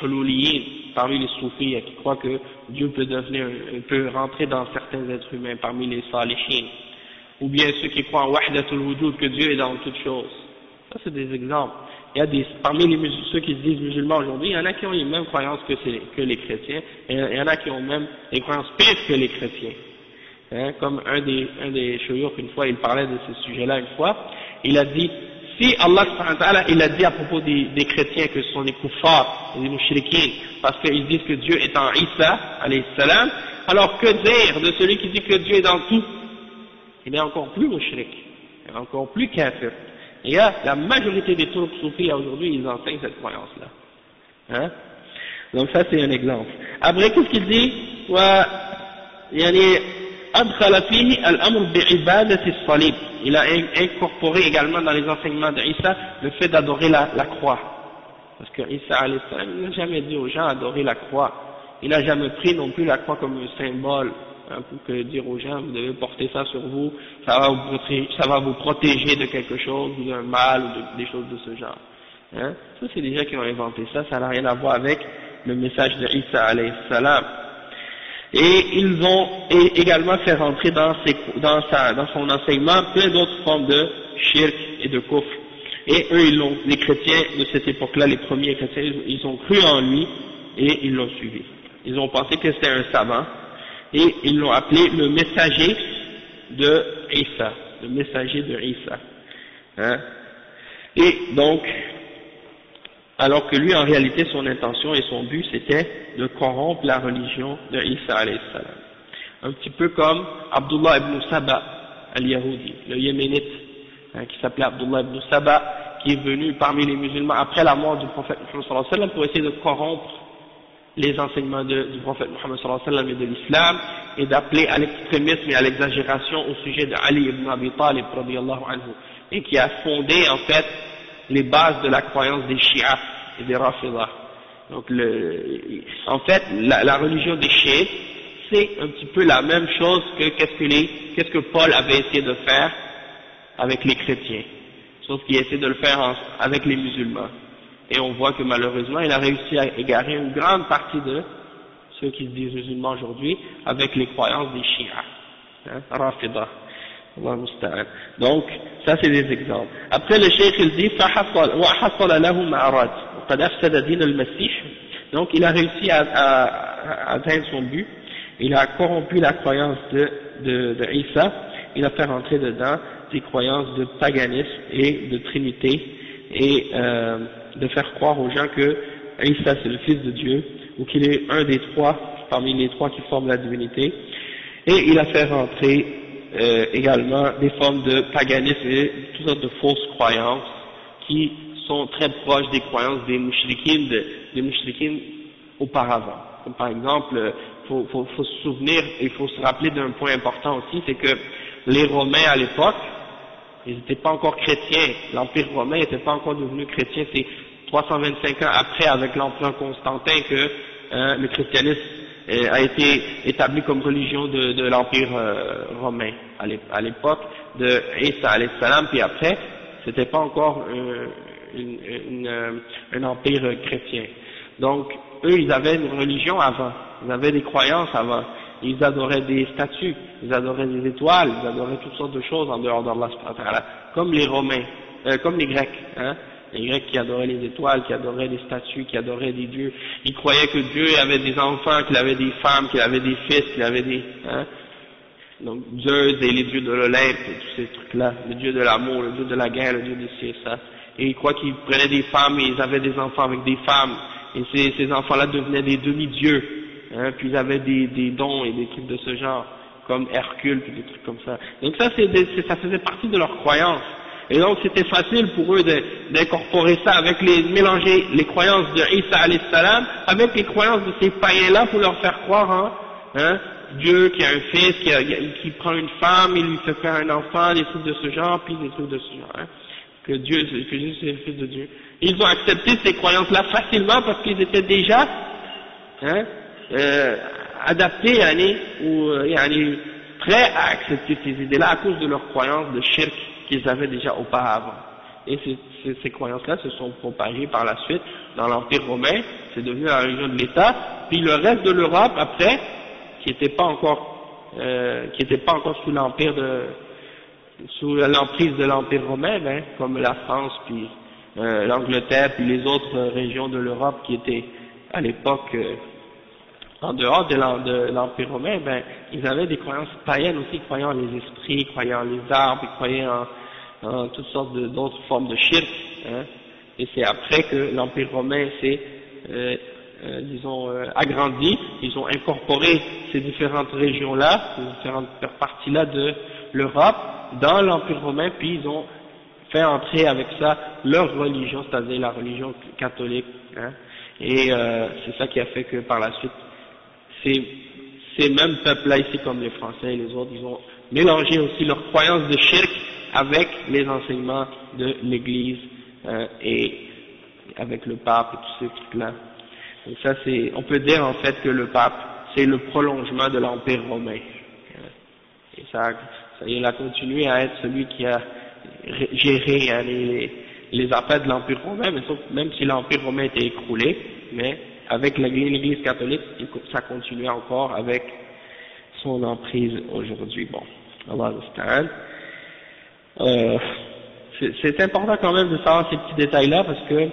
hululiyin, parmi les soufis, qui croient que Dieu peut rentrer dans certains êtres humains, parmi les salihin. Ou bien ceux qui croient en wahdatul wujud, que Dieu est dans toutes choses. Ça, c'est des exemples. Il y a parmi ceux qui se disent musulmans aujourd'hui, il y en a qui ont les mêmes croyances que les chrétiens, et il y en a qui ont même des croyances pires que les chrétiens. Hein, comme un des shuyukh, une fois, il parlait de ce sujet-là une fois, il a dit, si Allah subhanahu wa ta'ala, il a dit à propos des chrétiens que ce sont des kuffars, des mushrikins, parce qu'ils disent que Dieu est en Isa, alayhi salam, alors que dire de celui qui dit que Dieu est dans tout? Il est encore plus mushrik, il est encore plus kafir. Et la majorité des Turcs soufis aujourd'hui, ils enseignent cette croyance-là. Hein? Donc ça c'est un exemple. Après, qu'est-ce qu'il dit? Il a incorporé également dans les enseignements d'Isa le fait d'adorer la croix. Parce que Isa alayhi salam, il n'a jamais dit aux gens d'adorer la croix. Il n'a jamais pris non plus la croix comme un symbole, hein, pour dire aux gens, vous devez porter ça sur vous, ça va vous protéger de quelque chose, ou d'un mal, ou des choses de ce genre. Hein. Ça c'est des gens qui ont inventé ça, ça n'a rien à voir avec le message de Isa alayhi salam. Et ils ont également fait rentrer dans son enseignement plein d'autres formes de shirk et de kufr. Et eux, les chrétiens de cette époque-là, les premiers chrétiens, ils ont cru en lui et ils l'ont suivi. Ils ont pensé que c'était un savant et ils l'ont appelé le messager de Isa, le messager de Isa. Hein? Et donc, alors que lui, en réalité, son intention et son but, c'était de corrompre la religion de Isa alayhi salam. Un petit peu comme Abdullah ibn Saba al-Yahudi, le Yéménite, hein, qui s'appelait Abdullah ibn Saba, qui est venu parmi les musulmans après la mort du prophète Muhammad sallallahu alayhi wa sallam pour essayer de corrompre les enseignements du prophète Muhammad sallallahu alayhi wa sallam et de l'islam, et d'appeler à l'extrémisme et à l'exagération au sujet de Ali ibn Abi Talib radiyallahu anhu, et qui a fondé en fait les bases de la croyance des Shia et des Rafidah. Donc en fait, la religion des Chiites, c'est un petit peu la même chose que qu'est-ce que Paul avait essayé de faire avec les chrétiens, sauf qu'il a essayé de le faire avec les musulmans. Et on voit que malheureusement, il a réussi à égarer une grande partie de ceux qui se disent musulmans aujourd'hui avec les croyances des Shia, hein, Rafidah. Donc, ça c'est des exemples. Après le cheikh il dit donc il a réussi à atteindre son but, il a corrompu la croyance de Isa, il a fait rentrer dedans des croyances de paganisme et de trinité, et de faire croire aux gens que Isa c'est le fils de Dieu, ou qu'il est un des trois, parmi les trois qui forment la divinité, et il a fait rentrer également des formes de paganisme et toutes sortes de fausses croyances qui sont très proches des croyances des mouchriquines auparavant. Comme par exemple, faut se souvenir, il faut se rappeler d'un point important aussi, c'est que les Romains à l'époque, ils n'étaient pas encore chrétiens, l'Empire romain n'était pas encore devenu chrétien, c'est 325 ans après, avec l'empereur Constantin, que le christianisme a été établi comme religion de l'Empire romain à l'époque de Isa alayhi salam, puis après c'était pas encore un empire chrétien. Donc eux ils avaient une religion avant, ils avaient des croyances avant, ils adoraient des statues, ils adoraient des étoiles, ils adoraient toutes sortes de choses en dehors d'Allah subhanahu wa ta'ala, comme les Romains, comme les Grecs, hein. Les Grecs qui adoraient les étoiles, qui adoraient les statues, qui adoraient des dieux. Ils croyaient que Dieu avait des enfants, qu'il avait des femmes, qu'il avait des fils, qu'il avait des... Donc Zeus et les dieux de l'Olympe, et tous ces trucs-là, le dieu de l'amour, le dieu de la guerre, le dieu de ci et ça. Et ils croient qu'ils prenaient des femmes et ils avaient des enfants avec des femmes. Et ces enfants-là devenaient des demi-dieux. Puis ils avaient des dons et des trucs de ce genre, comme Hercule, puis des trucs comme ça. Donc ça, ça faisait partie de leur croyance. Et donc c'était facile pour eux d'incorporer ça avec mélanger les croyances de Isa alayhi salam avec les croyances de ces païens-là pour leur faire croire en Dieu qui a un fils, qui prend une femme, il lui fait faire un enfant, des trucs de ce genre, puis des trucs de ce genre, que Jésus c'est le fils de Dieu. Ils ont accepté ces croyances-là facilement parce qu'ils étaient déjà adaptés, ou prêts à accepter ces idées-là à cause de leurs croyances de shirk qu'ils avaient déjà auparavant. Et ces croyances-là se sont propagées par la suite dans l'Empire romain, c'est devenu la religion de l'État, puis le reste de l'Europe après, qui n'était pas encore sous l'emprise de l'Empire romain, comme la France, puis l'Angleterre, puis les autres régions de l'Europe qui étaient à l'époque en dehors de l'Empire romain, ils avaient des croyances païennes aussi, croyant en les esprits, croyant en les arbres, ils croyaient en toutes sortes d'autres formes de shirk, et c'est après que l'Empire romain s'est agrandi, ils ont incorporé ces différentes régions-là, ces différentes parties-là de l'Europe dans l'Empire romain, puis ils ont fait entrer avec ça leur religion, c'est-à-dire la religion catholique, et c'est ça qui a fait que par la suite, ces mêmes peuples-là ici, comme les Français et les autres, ils ont mélangé aussi leurs croyances de shirk avec les enseignements de l'Église et avec le pape et tous ces trucs-là. Donc ça, on peut dire en fait que le pape, c'est le prolongement de l'Empire romain. Et il a continué à être celui qui a géré les affaires de l'Empire romain, mais sauf, même si l'Empire romain était écroulé, mais avec l'Église catholique, ça continue encore avec son emprise aujourd'hui. Bon, Allah understand. C'est important quand même de savoir ces petits détails-là parce que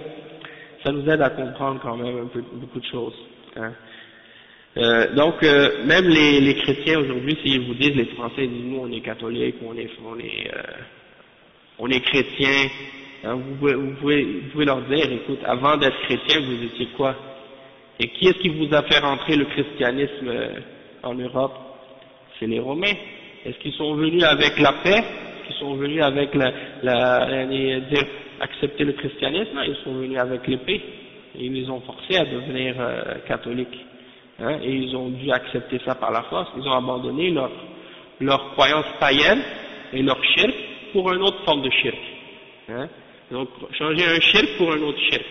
ça nous aide à comprendre quand même beaucoup de choses. Donc, même les chrétiens aujourd'hui, s'ils vous disent, les Français disent, nous on est catholiques, on est chrétiens, vous pouvez leur dire, écoute, avant d'être chrétien, vous étiez quoi? Et qui est-ce qui vous a fait rentrer le christianisme en Europe? C'est les Romains. Est-ce qu'ils sont venus avec la paix? Est-ce qu'ils sont venus avec accepter le christianisme? Non, ils sont venus avec l'épée. Et ils les ont forcés à devenir catholiques. Et ils ont dû accepter ça par la force. Ils ont abandonné leur croyance païenne et leur shirk pour une autre forme de shirk. Donc, changer un shirk pour un autre shirk.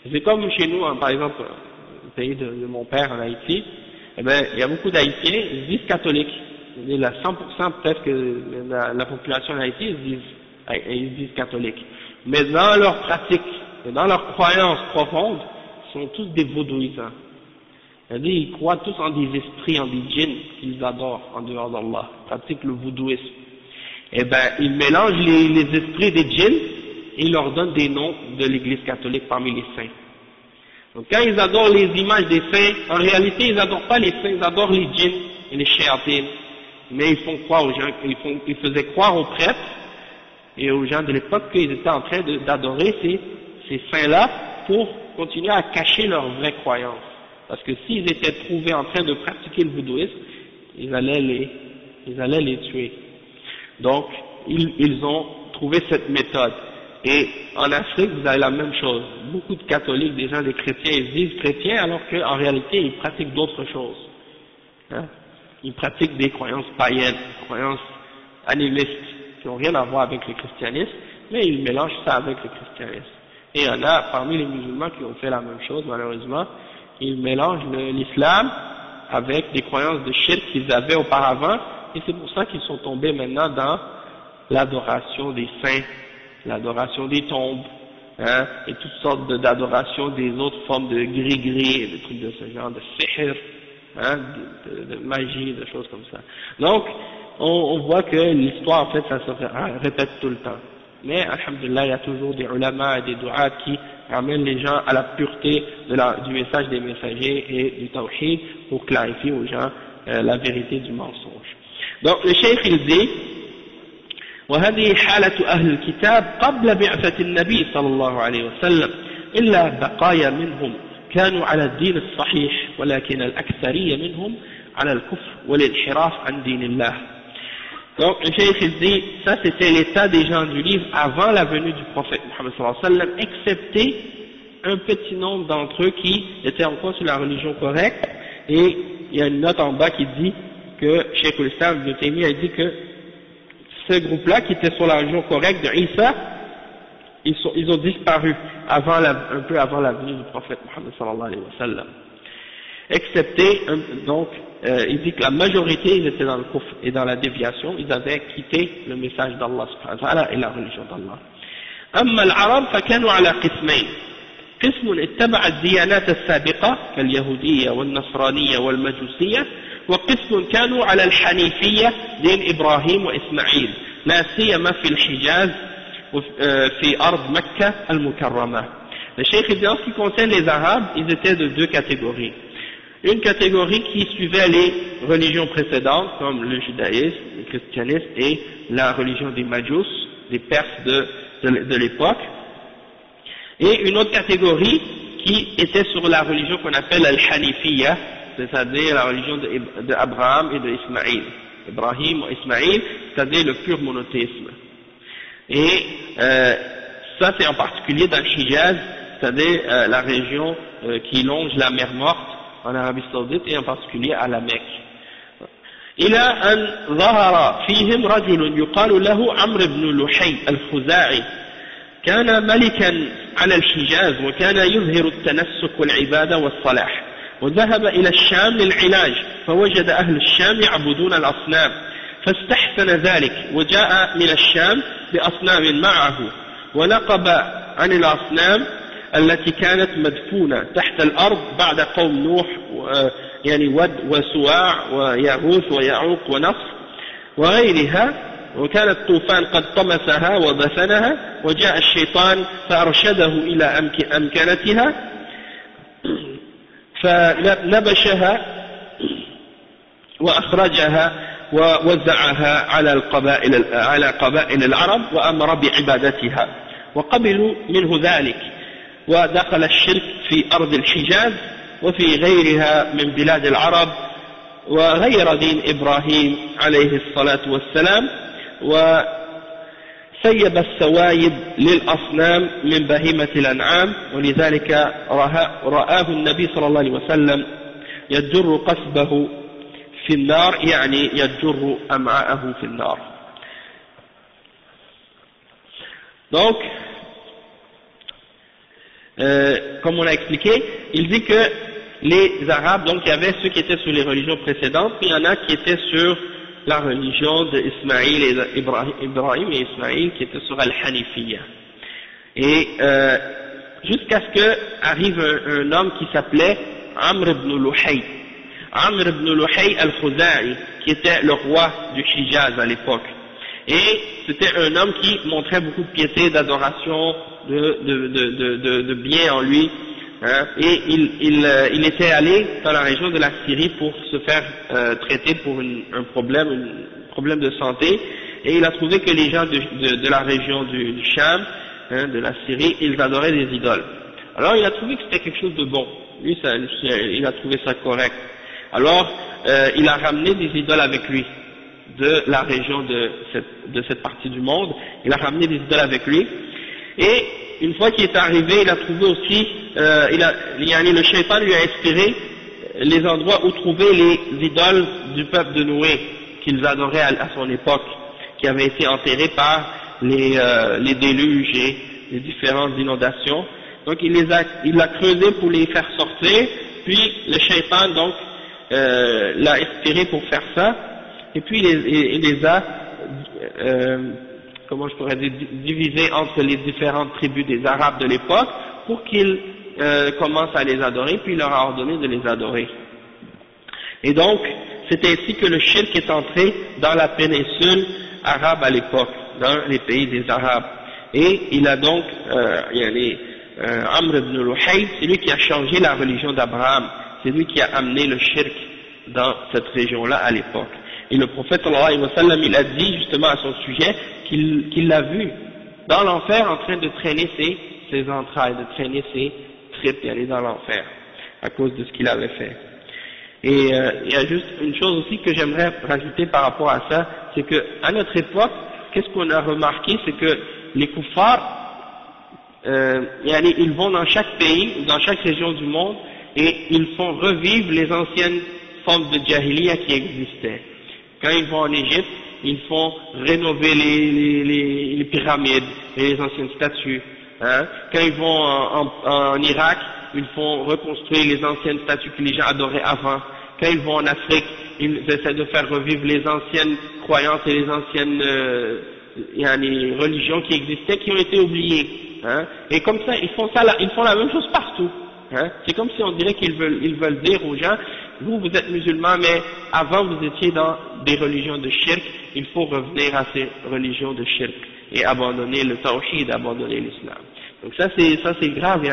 C'est comme chez nous, par exemple, le pays de mon père en Haïti, il y a beaucoup d'Haïtiens, ils se disent catholiques. Il y a 100% peut-être que la population en Haïti, ils se disent catholiques. Mais dans leur pratique, et dans leur croyance profonde, ils sont tous des vaudouisants. C'est-à-dire, ils croient tous en des esprits, en des djinns qu'ils adorent en dehors d'Allah. Ils pratiquent le vaudouisme. Ils mélangent les esprits des djinns et ils leur donnent des noms de l'église catholique parmi les saints. Donc quand ils adorent les images des saints, en réalité ils n'adorent pas les saints, ils adorent les djinns et les shayatines. Mais ils font croire aux gens, ils faisaient croire aux prêtres et aux gens de l'époque qu'ils étaient en train d'adorer ces saints-là pour continuer à cacher leur vraie croyance. Parce que s'ils étaient trouvés en train de pratiquer le vaudouisme, ils allaient les tuer. Donc, ils ont trouvé cette méthode. Et en Afrique, vous avez la même chose. Beaucoup de catholiques, des gens, des chrétiens, ils se disent chrétiens alors qu'en réalité, ils pratiquent d'autres choses. Ils pratiquent des croyances païennes, des croyances animistes, qui n'ont rien à voir avec le christianisme, mais ils mélangent ça avec le christianisme. Et il y en a parmi les musulmans qui ont fait la même chose, malheureusement. Ils mélangent l'islam avec des croyances de shirk qu'ils avaient auparavant, et c'est pour ça qu'ils sont tombés maintenant dans l'adoration des saints, l'adoration des tombes, et toutes sortes d'adoration des autres formes de gris-gris, des trucs de ce genre, de sihr, de magie, de choses comme ça. Donc, on voit que l'histoire, en fait, ça se répète tout le temps. Mais, alhamdulillah, il y a toujours des ulama et des du'at qui ramènent les gens à la pureté du message des messagers et du tawhid pour clarifier aux gens la vérité du mensonge. Donc, le cheikh il dit, وهذه حالة أهل الكتاب قبل بعثة النبي صلى الله عليه وسلم إلا بقايا منهم كانوا على الدين الصحيح ولكن الأكثرية منهم على الكفر والانحراف عن دين الله. Donc le cheikh dit, ça c'était l'état des gens du livre avant la venue du prophète Mohammed sallallahu alayhi wa sallam, excepté un petit nombre d'entre eux qui étaient encore sur la religion correcte. Et il y a une note en bas qui dit que Cheikh al-Islam Ibn Taymiyyah a dit que ce groupe-là qui était sur la religion correcte de Isa, ils ont disparu un peu avant la venue du prophète Mohammed sallallahu alayhi wa sallam. Excepté, donc, il dit que la majorité, ils étaient dans le kufr et dans la déviation, ils avaient quitté le message d'Allah subhanahu wa ta'ala et la religion d'Allah. أما العرب فكانوا على قسمين، قسم اتبع الديانات السابقة كاليهودية والنصرانية والمجوسية، وقسم كانوا على الحنيفية دين إبراهيم وإسماعيل، لا سيما في الحجاز في أرض مكة المكرمة. Le cheikh dit en ce qui concerne les Arabes, ils étaient de deux catégories. Une catégorie qui suivait les religions précédentes, comme le judaïsme, le christianisme et la religion des Majus, des Perses de l'époque, et une autre catégorie qui était sur la religion qu'on appelle al-Hanifiyya, c'est-à-dire la religion d'Abraham et d'Ismaïl. Ibrahim et Ismaïl, c'est-à-dire le pur monothéisme. Et ça c'est en particulier dans le Hijaz, c'est-à-dire la région qui longe la mer Morte en Arabie Saoudite et en particulier à la Mecque. إلى أن ظهر فيهم رجل يقال له عمرو بن لحي الخزاعي، كان ملكا على الحجاز وكان يظهر التنسك والعبادة والصلاح، وذهب إلى الشام للعلاج فوجد أهل الشام يعبدون الأصنام فاستحسن ذلك وجاء من الشام بأصنام معه ونقب عن الأصنام التي كانت مدفونة تحت الأرض بعد قوم نوح يعني ود وسواع ويغوث ويعوق ونصر وغيرها، وكان الطوفان قد طمسها ودفنها وجاء الشيطان فأرشده إلى أمكنتها فنبشها وأخرجها ووزعها على قبائل العرب وأمر بعبادتها وقبلوا منه ذلك، ودخل الشرك في أرض الحجاز وفي غيرها من بلاد العرب، وغير دين إبراهيم عليه الصلاة والسلام وسيب السوايب للأصنام من بهيمة الأنعام، ولذلك رآه النبي صلى الله عليه وسلم يجر قصبه في النار، يعني يجر أمعاءه في النار. Donc, comme on a expliqué, il dit que les Arabes, donc il y avait ceux qui étaient sur les religions précédentes, puis il y en a qui étaient sur la religion d'Ismaïl et Ibrahim et Ismaïl qui étaient sur Al-Hanifiyya. Et jusqu'à ce que arrive un homme qui s'appelait Amr ibn Luhay. Amr ibn Luhay al-Khuzai, qui était le roi du Hijaz à l'époque. Et c'était un homme qui montrait beaucoup de piété, d'adoration, de bien en lui, hein, et il était allé dans la région de la Syrie pour se faire traiter pour un problème de santé, et il a trouvé que les gens de la région du Sham, hein, de la Syrie, ils adoraient des idoles. Alors il a trouvé que c'était quelque chose de bon, lui il a trouvé ça correct. Alors il a ramené des idoles avec lui de la région de cette partie du monde, il a ramené des idoles avec lui. Et une fois qu'il est arrivé, il a trouvé aussi, le shaitan lui a inspiré les endroits où trouver les idoles du peuple de Noé, qu'ils adoraient à son époque, qui avaient été enterrés par les déluges et les différentes inondations. Donc il l'a creusé pour les faire sortir, puis le shaitan donc l'a inspiré pour faire ça, et puis il les a comment je pourrais dire, divisé entre les différentes tribus des Arabes de l'époque pour qu'ils commencent à les adorer, puis il leur a ordonné de les adorer. Et donc, c'est ainsi que le shirk est entré dans la péninsule arabe à l'époque, dans les pays des Arabes. Et il a donc, Amr ibn Luhay, c'est lui qui a changé la religion d'Abraham, c'est lui qui a amené le shirk dans cette région-là à l'époque. Et le prophète sallallahu alayhi wa sallam, il a dit justement à son sujet qu'il l'a vu dans l'enfer en train de traîner ses entrailles, de traîner ses tripes et aller dans l'enfer à cause de ce qu'il avait fait. Et il y a juste une chose aussi que j'aimerais rajouter par rapport à ça, c'est que à notre époque, qu'est-ce qu'on a remarqué, c'est que les kuffars, ils vont dans chaque pays, dans chaque région du monde, et ils font revivre les anciennes formes de jahiliya qui existaient. Quand ils vont en Égypte, ils font rénover les pyramides et les anciennes statues. Hein. Quand ils vont en Irak, ils font reconstruire les anciennes statues que les gens adoraient avant. Quand ils vont en Afrique, ils essaient de faire revivre les anciennes croyances et les anciennes religions qui existaient, qui ont été oubliées. Hein. Et comme ça, ils font la même chose partout. Hein. C'est comme si on dirait qu'ils veulent dire aux gens, vous êtes musulmans, mais avant vous étiez dans des religions de shirk, il faut revenir à ces religions de shirk et abandonner le tawhid, abandonner l'islam. Donc ça c'est grave,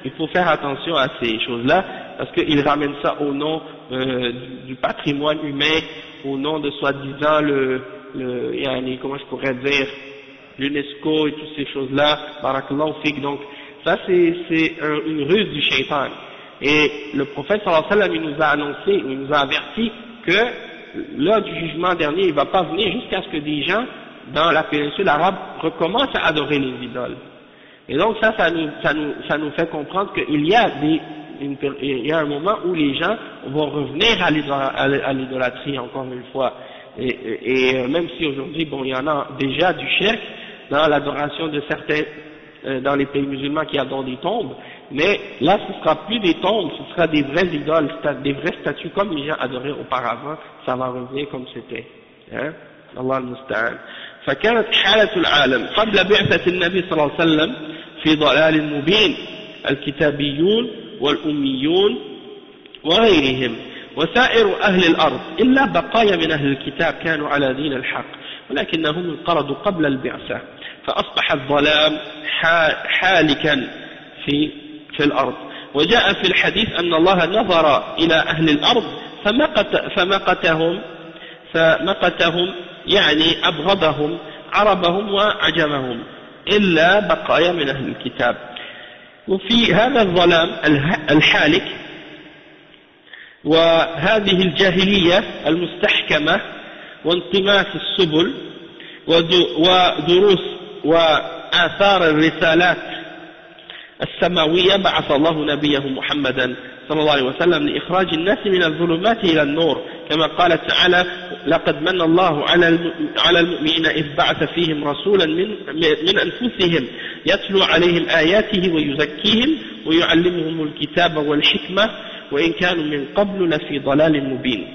il faut faire attention à ces choses-là, parce qu'ils ramènent ça au nom du patrimoine humain, au nom de soi-disant comment je pourrais dire, l'UNESCO et toutes ces choses-là, barakallahu fik. Donc ça c'est une ruse du shaitan. Et le prophète sallallahu alayhi wa sallam, il nous a annoncé, il nous a averti que l'heure du jugement dernier, il ne va pas venir jusqu'à ce que des gens dans la péninsule arabe recommencent à adorer les idoles. Et donc ça nous fait comprendre qu'il y a un moment où les gens vont revenir à l'idolâtrie encore une fois. Et même si aujourd'hui, il y en a déjà du shirk dans l'adoration de certains, dans les pays musulmans qui adorent des tombes, mais là ce ne sera plus des tombes, ce sera des vraies idoles, des vraies statues comme les gens adoraient auparavant, ça va revenir comme c'était. Hein? Allah al-Musta'an. فكانت حالة العالم قبل بعثة النبي صلى الله عليه وسلم في ضلال مبين، الكتابيون والأميون وغيرهم وسائر أهل الأرض إلا بقايا من أهل الكتاب كانوا على دين الحق ولكنهم انقرضوا قبل البعثة فأصبح الظلام حالكا في الأرض. وجاء في الحديث أن الله نظر إلى أهل الأرض فمقتهم يعني أبغضهم عربهم وعجمهم إلا بقايا من أهل الكتاب. وفي هذا الظلام الحالك وهذه الجاهلية المستحكمة وانطماس السبل ودروس وآثار الرسالات السماوية بعث الله نبيه محمدا صلى الله عليه وسلم لإخراج الناس من الظلمات إلى النور كما قال تعالى لقد من الله على المؤمنين إذ بعث فيهم رسولا من أنفسهم يتلو عليهم آياته ويزكيهم ويعلمهم الكتاب والحكمة وإن كانوا من قبل لفي ضلال مبين.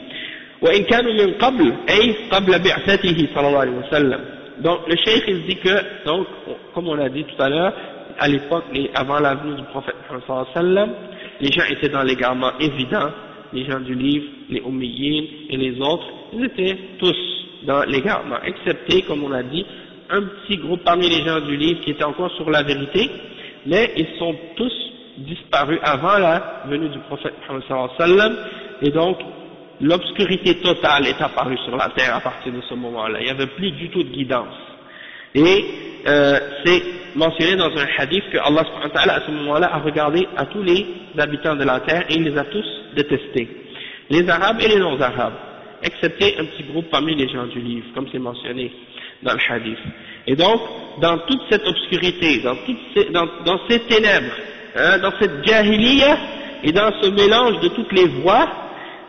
وإن كانوا من قبل أي قبل بعثته صلى الله عليه وسلم. Donc le cheikh il dit que, donc, comme on l'a dit tout à l'heure, à l'époque, avant la venue du prophète sallallahu alayhi wa sallam, les gens étaient dans l'égarement évident, les gens du livre, les Ummiyin et les autres, ils étaient tous dans l'égarement, excepté, comme on l'a dit, un petit groupe parmi les gens du livre qui étaient encore sur la vérité, mais ils sont tous disparus avant la venue du prophète sallallahu alayhi wa sallam, et donc l'obscurité totale est apparue sur la terre à partir de ce moment-là. Il n'y avait plus du tout de guidance. Et c'est mentionné dans un hadith que Allah subhanahu wa ta'ala à ce moment-là a regardé à tous les habitants de la terre et il les a tous détestés. Les Arabes et les non-Arabes, excepté un petit groupe parmi les gens du livre, comme c'est mentionné dans le hadith. Et donc, dans toute cette obscurité, dans ces ténèbres, hein, dans cette jahiliya et dans ce mélange de toutes les voix,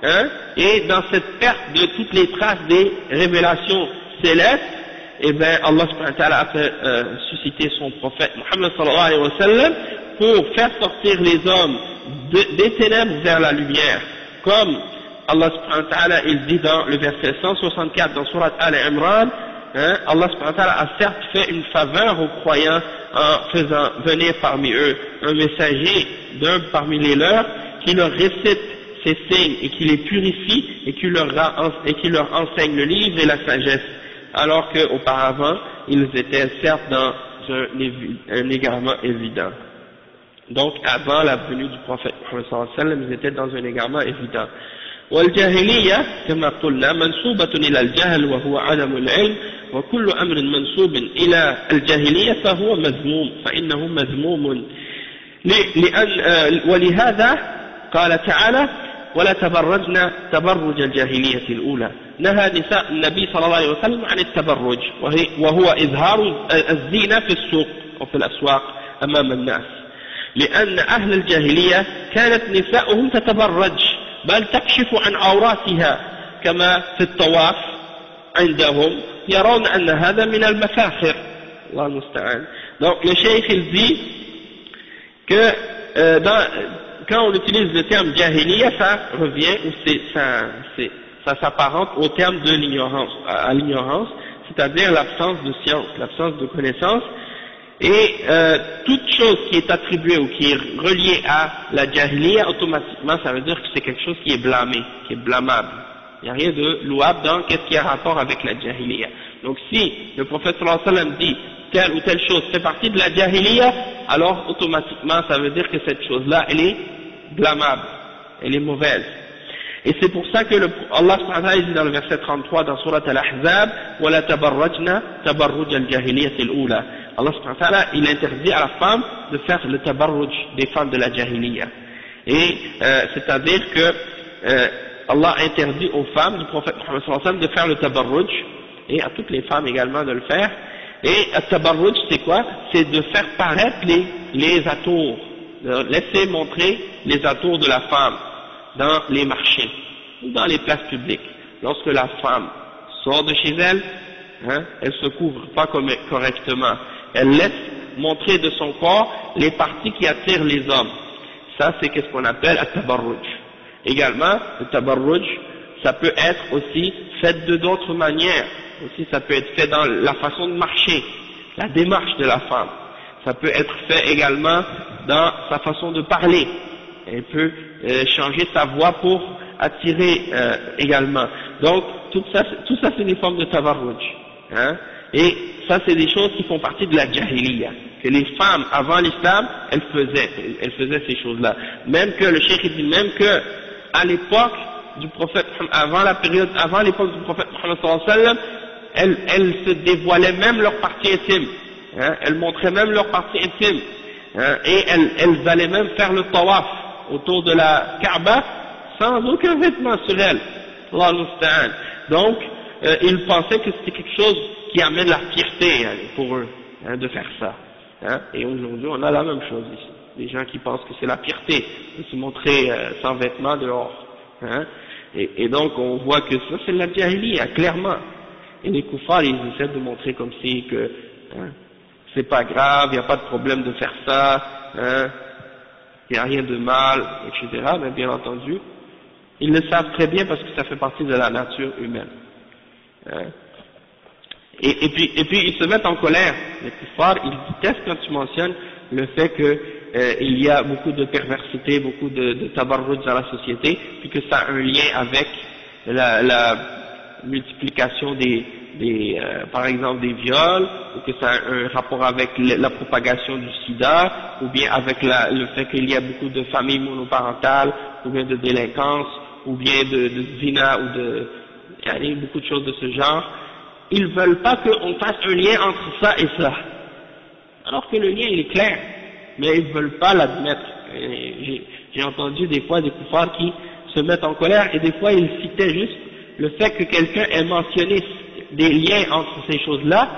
hein, et dans cette perte de toutes les traces des révélations célestes, et bien Allah subhanahu wa ta'ala a fait susciter son prophète Muhammad sallallahu alayhi wa sallam pour faire sortir les hommes des ténèbres vers la lumière, comme Allah subhanahu wa ta'ala il dit dans le verset 164 dans Surat Al-Imran, hein, Allah subhanahu wa ta'ala a certes fait une faveur aux croyants en faisant venir parmi eux un messager d'un parmi les leurs qui leur récite ces signes et qui les purifie et qui leur enseigne le livre et la sagesse, alors qu'auparavant ils étaient certes dans un égarement évident. Donc avant la venue du prophète Muhammad sallallahu alayhi wa sallam, ils étaient dans un égarement évident. والجاهلية كما قلنا منسوبة إلى الجهل وهو عدم العلم وكل أمر منسوب إلى الجاهلية فهو مذموم فإنه مذموم ولهذا قال تعالى ولا تبرجن تبرج الجاهلية الأولى نهى نساء النبي صلى الله عليه وسلم عن التبرج وهو إظهار الزينة في السوق وفي الأسواق أمام الناس لأن أهل الجاهلية كانت نساؤهم تتبرج بل تكشف عن عوراتها كما في الطواف عندهم يرون أن هذا من المفاخر الله المستعان. Donc le cheikh il dit que quand on utilise le terme jahiliya, ça revient ou ça s'apparente au terme de l'ignorance, à l'ignorance, c'est-à-dire l'absence de science, l'absence de connaissance. Et toute chose qui est attribuée ou qui est reliée à la jahiliya, automatiquement ça veut dire que c'est quelque chose qui est blâmé, qui est blâmable. Il n'y a rien de louable dans qu'est-ce qui a rapport avec la jahiliya. Donc si le prophète sallallahu alayhi wa sallam dit telle ou telle chose fait partie de la jahiliya, alors automatiquement ça veut dire que cette chose-là elle est blâmable, elle est mauvaise. Et c'est pour ça que Allah subhanahu wa ta'ala dit dans le verset 33 dans Surat Al-Ahzab وَلَا تَبَرَّجْنَا تَبَرُّجَ الْجَاهِلِيَّةِ الْأُولَى. Allah subhanahu wa ta'ala il interdit à la femme de faire le tabarruj des femmes de la jahiliya. Et c'est-à-dire que Allah interdit aux femmes du prophète Muhammad sallallahu alayhi wa sallam de faire le tabarruj et à toutes les femmes également de le faire. Et le tabarruj c'est quoi? C'est de faire paraître les atours, de laisser montrer les atours de la femme dans les marchés ou dans les places publiques. Lorsque la femme sort de chez elle, elle se couvre pas correctement, elle laisse montrer de son corps les parties qui attirent les hommes. Ça c'est ce qu'on appelle le tabarruj. Également, le tabarruj, ça peut être aussi fait de d'autres manières. Aussi, ça peut être fait dans la façon de marcher, la démarche de la femme. Ça peut être fait également dans sa façon de parler. Elle peut changer sa voix pour attirer également. Donc, tout ça c'est des formes de tabarruj. Et ça c'est des choses qui font partie de la jahiliya. Que les femmes avant l'islam, elles faisaient ces choses-là. Même que le cheikh dit même que à l'époque du prophète, avant l'époque du prophète Muhammad sallallahu alayhi wa sallam, elles se dévoilaient même leur partie intime, elles montraient même leur partie intime, et elles allaient même faire le tawaf autour de la Kaaba sans aucun vêtement sur elles. Allah al-Musta'an. Donc, ils pensaient que c'était quelque chose qui amène la fierté pour eux, de faire ça. Et aujourd'hui, on a la même chose ici. Des gens qui pensent que c'est la fierté de se montrer sans vêtements dehors. Et donc, on voit que ça, c'est la jahiliya, clairement. Et les kuffars, ils essaient de montrer comme si que c'est pas grave, il n'y a pas de problème de faire ça, il n'y a rien de mal, etc. Mais bien entendu, ils le savent très bien parce que ça fait partie de la nature humaine. Et puis ils se mettent en colère. Les kuffars, ils détestent quand tu mentionnes le fait que il y a beaucoup de perversité, beaucoup de tabarruj dans la société, puis que ça a un lien avec la multiplication par exemple des viols, ou que ça a un rapport avec la propagation du sida, ou bien avec le fait qu'il y a beaucoup de familles monoparentales, ou bien de délinquance, ou bien de zina, il y a beaucoup de choses de ce genre. Ils veulent pas qu'on fasse un lien entre ça et ça, alors que le lien il est clair, mais ils veulent pas l'admettre. J'ai entendu des fois des kuffars qui se mettent en colère, et des fois ils citaient juste le fait que quelqu'un ait mentionné des liens entre ces choses-là,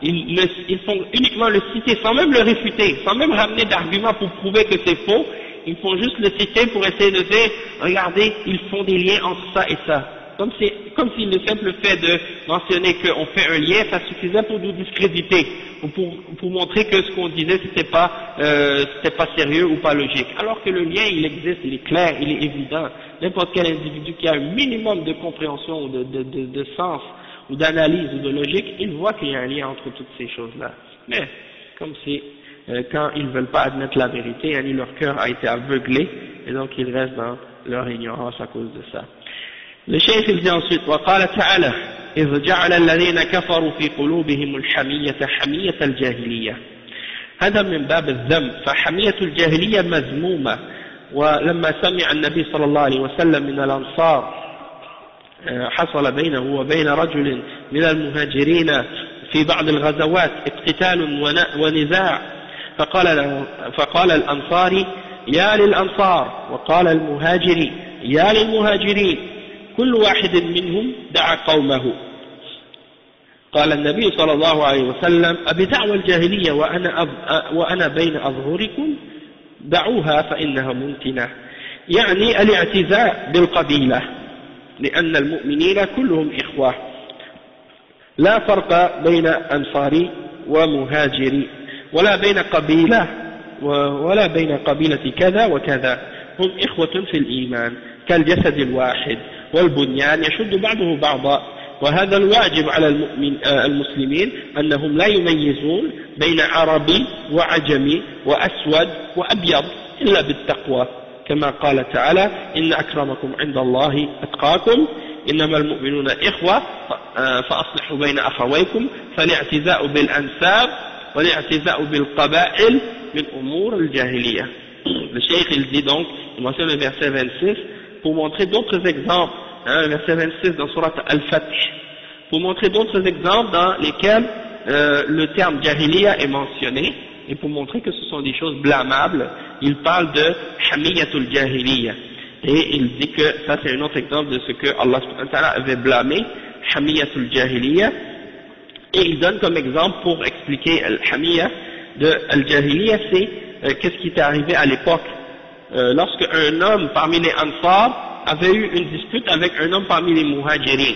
ils font uniquement le citer, sans même le réfuter, sans même ramener d'arguments pour prouver que c'est faux, ils font juste le citer pour essayer de dire, regardez, ils font des liens entre ça et ça. Comme si le simple fait de mentionner qu'on fait un lien, ça suffisait pour nous discréditer, ou pour montrer que ce qu'on disait c'était pas sérieux ou pas logique. Alors que le lien il existe, il est clair, il est évident. N'importe quel individu qui a un minimum de compréhension, de sens, ou d'analyse, ou de logique, il voit qu'il y a un lien entre toutes ces choses-là. Mais, comme si, quand ils ne veulent pas admettre la vérité, leur cœur a été aveuglé, et donc ils restent dans leur ignorance à cause de ça. Le cheikh il dit ensuite, وقال تعالى إذ جعل الذين كفروا في قلوبهم الحمية حمية الجاهلية. هذا من باب الذم، فحمية الجاهلية مذمومة. ولما سمع النبي صلى الله عليه وسلم من الأنصار حصل بينه وبين رجل من المهاجرين في بعض الغزوات اقتتال ونزاع، فقال الأنصاري يا للأنصار، وقال المهاجري يا للمهاجرين، كل واحد منهم دعا قومه. قال النبي صلى الله عليه وسلم أبدعوى الجاهلية وأنا بين أظهركم، دعوها فإنها ممتنة، يعني الاعتزاء بالقبيلة، لأن المؤمنين كلهم إخوة، لا فرق بين أنصاري ومهاجري، ولا بين قبيلة ولا بين قبيلة كذا وكذا، هم إخوة في الإيمان كالجسد الواحد، والبنيان يشد بعضه بعضا. وهذا الواجب على المسلمين أنهم لا يميزون بين عربي وعجمي وأسود وأبيض إلا بالتقوى، كما قال تعالى إن أكرمكم عند الله أتقاكم، إنما المؤمنون إخوة فأصلحوا بين أخويكم، فالاعتزاء بالأنساب والاعتزاء بالقبائل من أمور الجاهلية. Le Cheikh il dit donc, il mentionne le verset 26 pour montrer d'autres exemples, le verset 26 dans Surat Al-Fath, pour montrer d'autres exemples dans lesquels le terme jahiliya est mentionné, et pour montrer que ce sont des choses blâmables. Il parle de hamiyatul jahiliya, et il dit que ça c'est un autre exemple de ce que Allah subhanahu wa ta'ala avait blâmé, hamiyatul jahiliya, et il donne comme exemple pour expliquer al-hamiya de al-jahiliya, c'est qu'est-ce qui était arrivé à l'époque lorsque un homme parmi les Ansar avait eu une dispute avec un homme parmi les Muhajirin.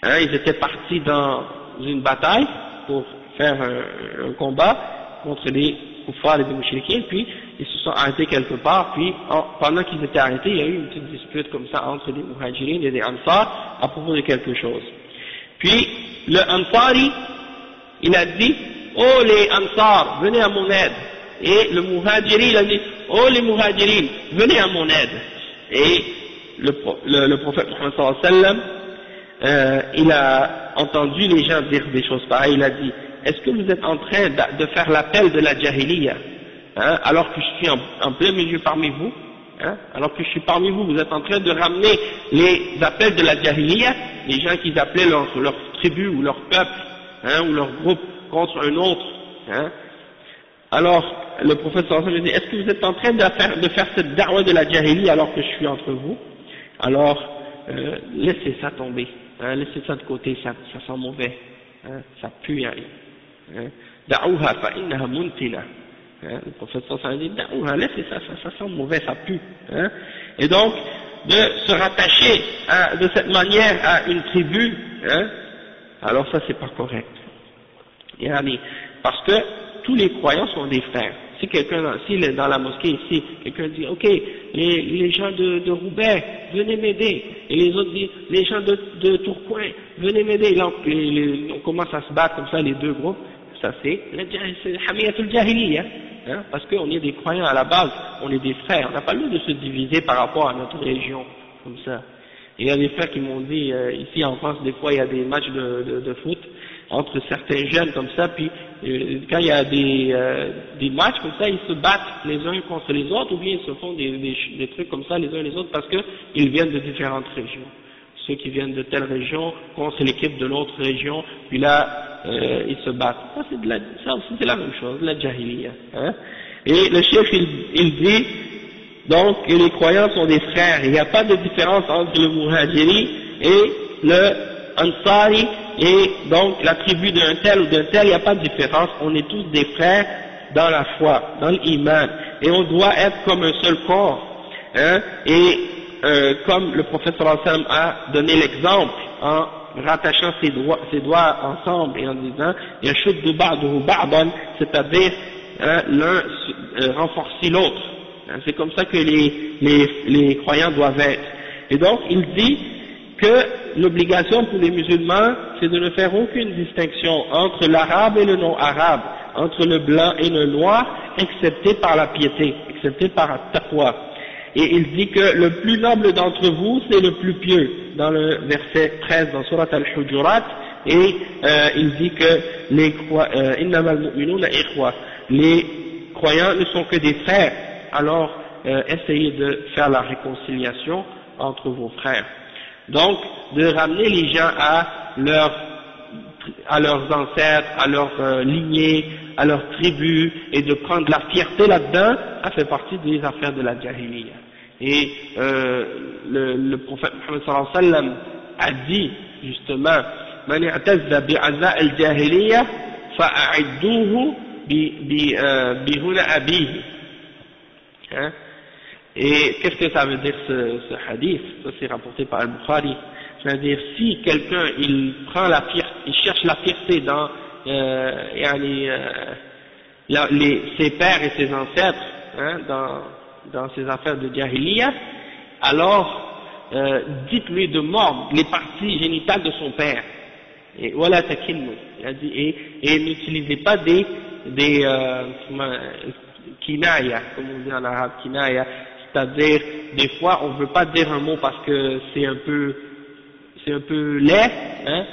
Ils étaient partis dans une bataille pour faire un combat contre les kuffars et les mouchriquins, puis ils se sont arrêtés quelque part, puis pendant qu'ils étaient arrêtés, il y a eu une petite dispute comme ça entre les Muhajirin et les Ansar à propos de quelque chose. Puis le Ansari, il a dit oh les Ansar, venez à mon aide. Et le Muhajiri, il a dit oh les Muhajirin, venez à mon aide. Et le prophète Muhammad sallallahu alayhi wa sallam, il a entendu les gens dire des choses pareilles. Il a dit est-ce que vous êtes en train de faire l'appel de la jahiliya, alors que je suis en plein milieu parmi vous, alors que je suis parmi vous, vous êtes en train de ramener les appels de la jahiliya, les gens qui appelaient leur tribu ou leur peuple, ou leur groupe contre un autre. Alors le prophète sallallahu alayhi wa sallam dit est-ce que vous êtes en train de faire cette da'wa de la jahiliya alors que je suis entre vous? Alors laissez ça tomber, laissez ça de côté, ça sent mauvais, ça pue. Da'uha fa innaha muntina. Le prophète sallallahu alayhi wa sallam dit da'uha, laissez ça sent mauvais, ça pue. Et donc de se rattacher de cette manière à une tribu, alors ça c'est pas correct. Parce que tous les croyants sont des frères. Si quelqu'un, dans la mosquée ici, quelqu'un dit, ok, les gens de Roubaix, venez m'aider, et les autres disent, les gens de Tourcoing, venez m'aider, là on commence à se battre comme ça, les deux groupes, ça c'est hamiyatul jahiliya, parce qu'on est des croyants à la base, on est des frères, on n'a pas le droit de se diviser par rapport à notre religion, comme ça. Il y a des frères qui m'ont dit, ici en France, des fois il y a des matchs de foot entre certains jeunes comme ça, puis quand il y a des matchs comme ça, ils se battent les uns contre les autres, ou bien ils se font des trucs comme ça les uns les autres, parce qu'ils viennent de différentes régions. Ceux qui viennent de telle région contre l'équipe de l'autre région, puis là ils se battent. Ça c'est la même chose, la jahiliya. Et le chef il dit donc que les croyants sont des frères, il n'y a pas de différence entre le muhajiri et le ansari, et donc la tribu d'un tel ou d'un tel, il n'y a pas de différence, on est tous des frères dans la foi, dans l'iman, et on doit être comme un seul corps, et comme le prophète sallallahu alayhi wa sallam a donné l'exemple en rattachant ses doigts ensemble et en disant yashuddu ba'duhu ba'dan, c'est-à-dire l'un renforcer l'autre. C'est comme ça que les croyants doivent être. Et donc il dit que l'obligation pour les musulmans, c'est de ne faire aucune distinction entre l'arabe et le non-arabe, entre le blanc et le noir, excepté par la piété, excepté par la taqwa. Et il dit que le plus noble d'entre vous, c'est le plus pieux. dans le verset 13 dans Surat Al-Hujurat, et il dit que les croyants ne sont que des frères, alors essayez de faire la réconciliation entre vos frères. Donc, de ramener les gens à leurs ancêtres, à leur lignée, à leur tribu, et de prendre la fierté là-dedans, ça fait partie des affaires de la Jahiliya. Et le prophète Muhammad sallallahu alayhi wa sallam a dit justement Man i'tazza bi'aza al-jahiliya fa'a'idduhu bihuna abihi. Hein? Et qu'est-ce que ça veut dire ce hadith? Ça c'est rapporté par Al-Bukhari. C'est-à-dire si quelqu'un il prend la fierté, il cherche la fierté dans ses pères et ses ancêtres, hein, dans ses affaires de jahiliya, alors dites-lui de mordre les parties génitales de son père. Et voilà takinnu. Il a dit et n'utilisez pas des kinaya, comme on dit en arabe, kinaya, c'est-à-dire des fois on ne veut pas dire un mot parce que c'est un peu laid, hein,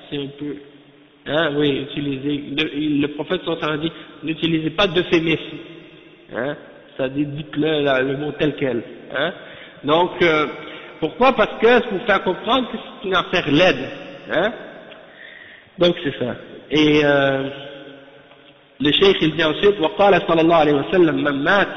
c'est un peu, hein, oui, le prophète sallallahu alayhi wa sallam a dit n'utilisez pas d'euphémisme, hein, c'est-à-dire dites-le le mot tel quel, hein. Donc pourquoi? Parce que c'est pour faire comprendre que c'est une affaire laide, hein. Donc c'est ça. Et le cheikh il dit ensuite وقال صلى الله عليه وسلم من مات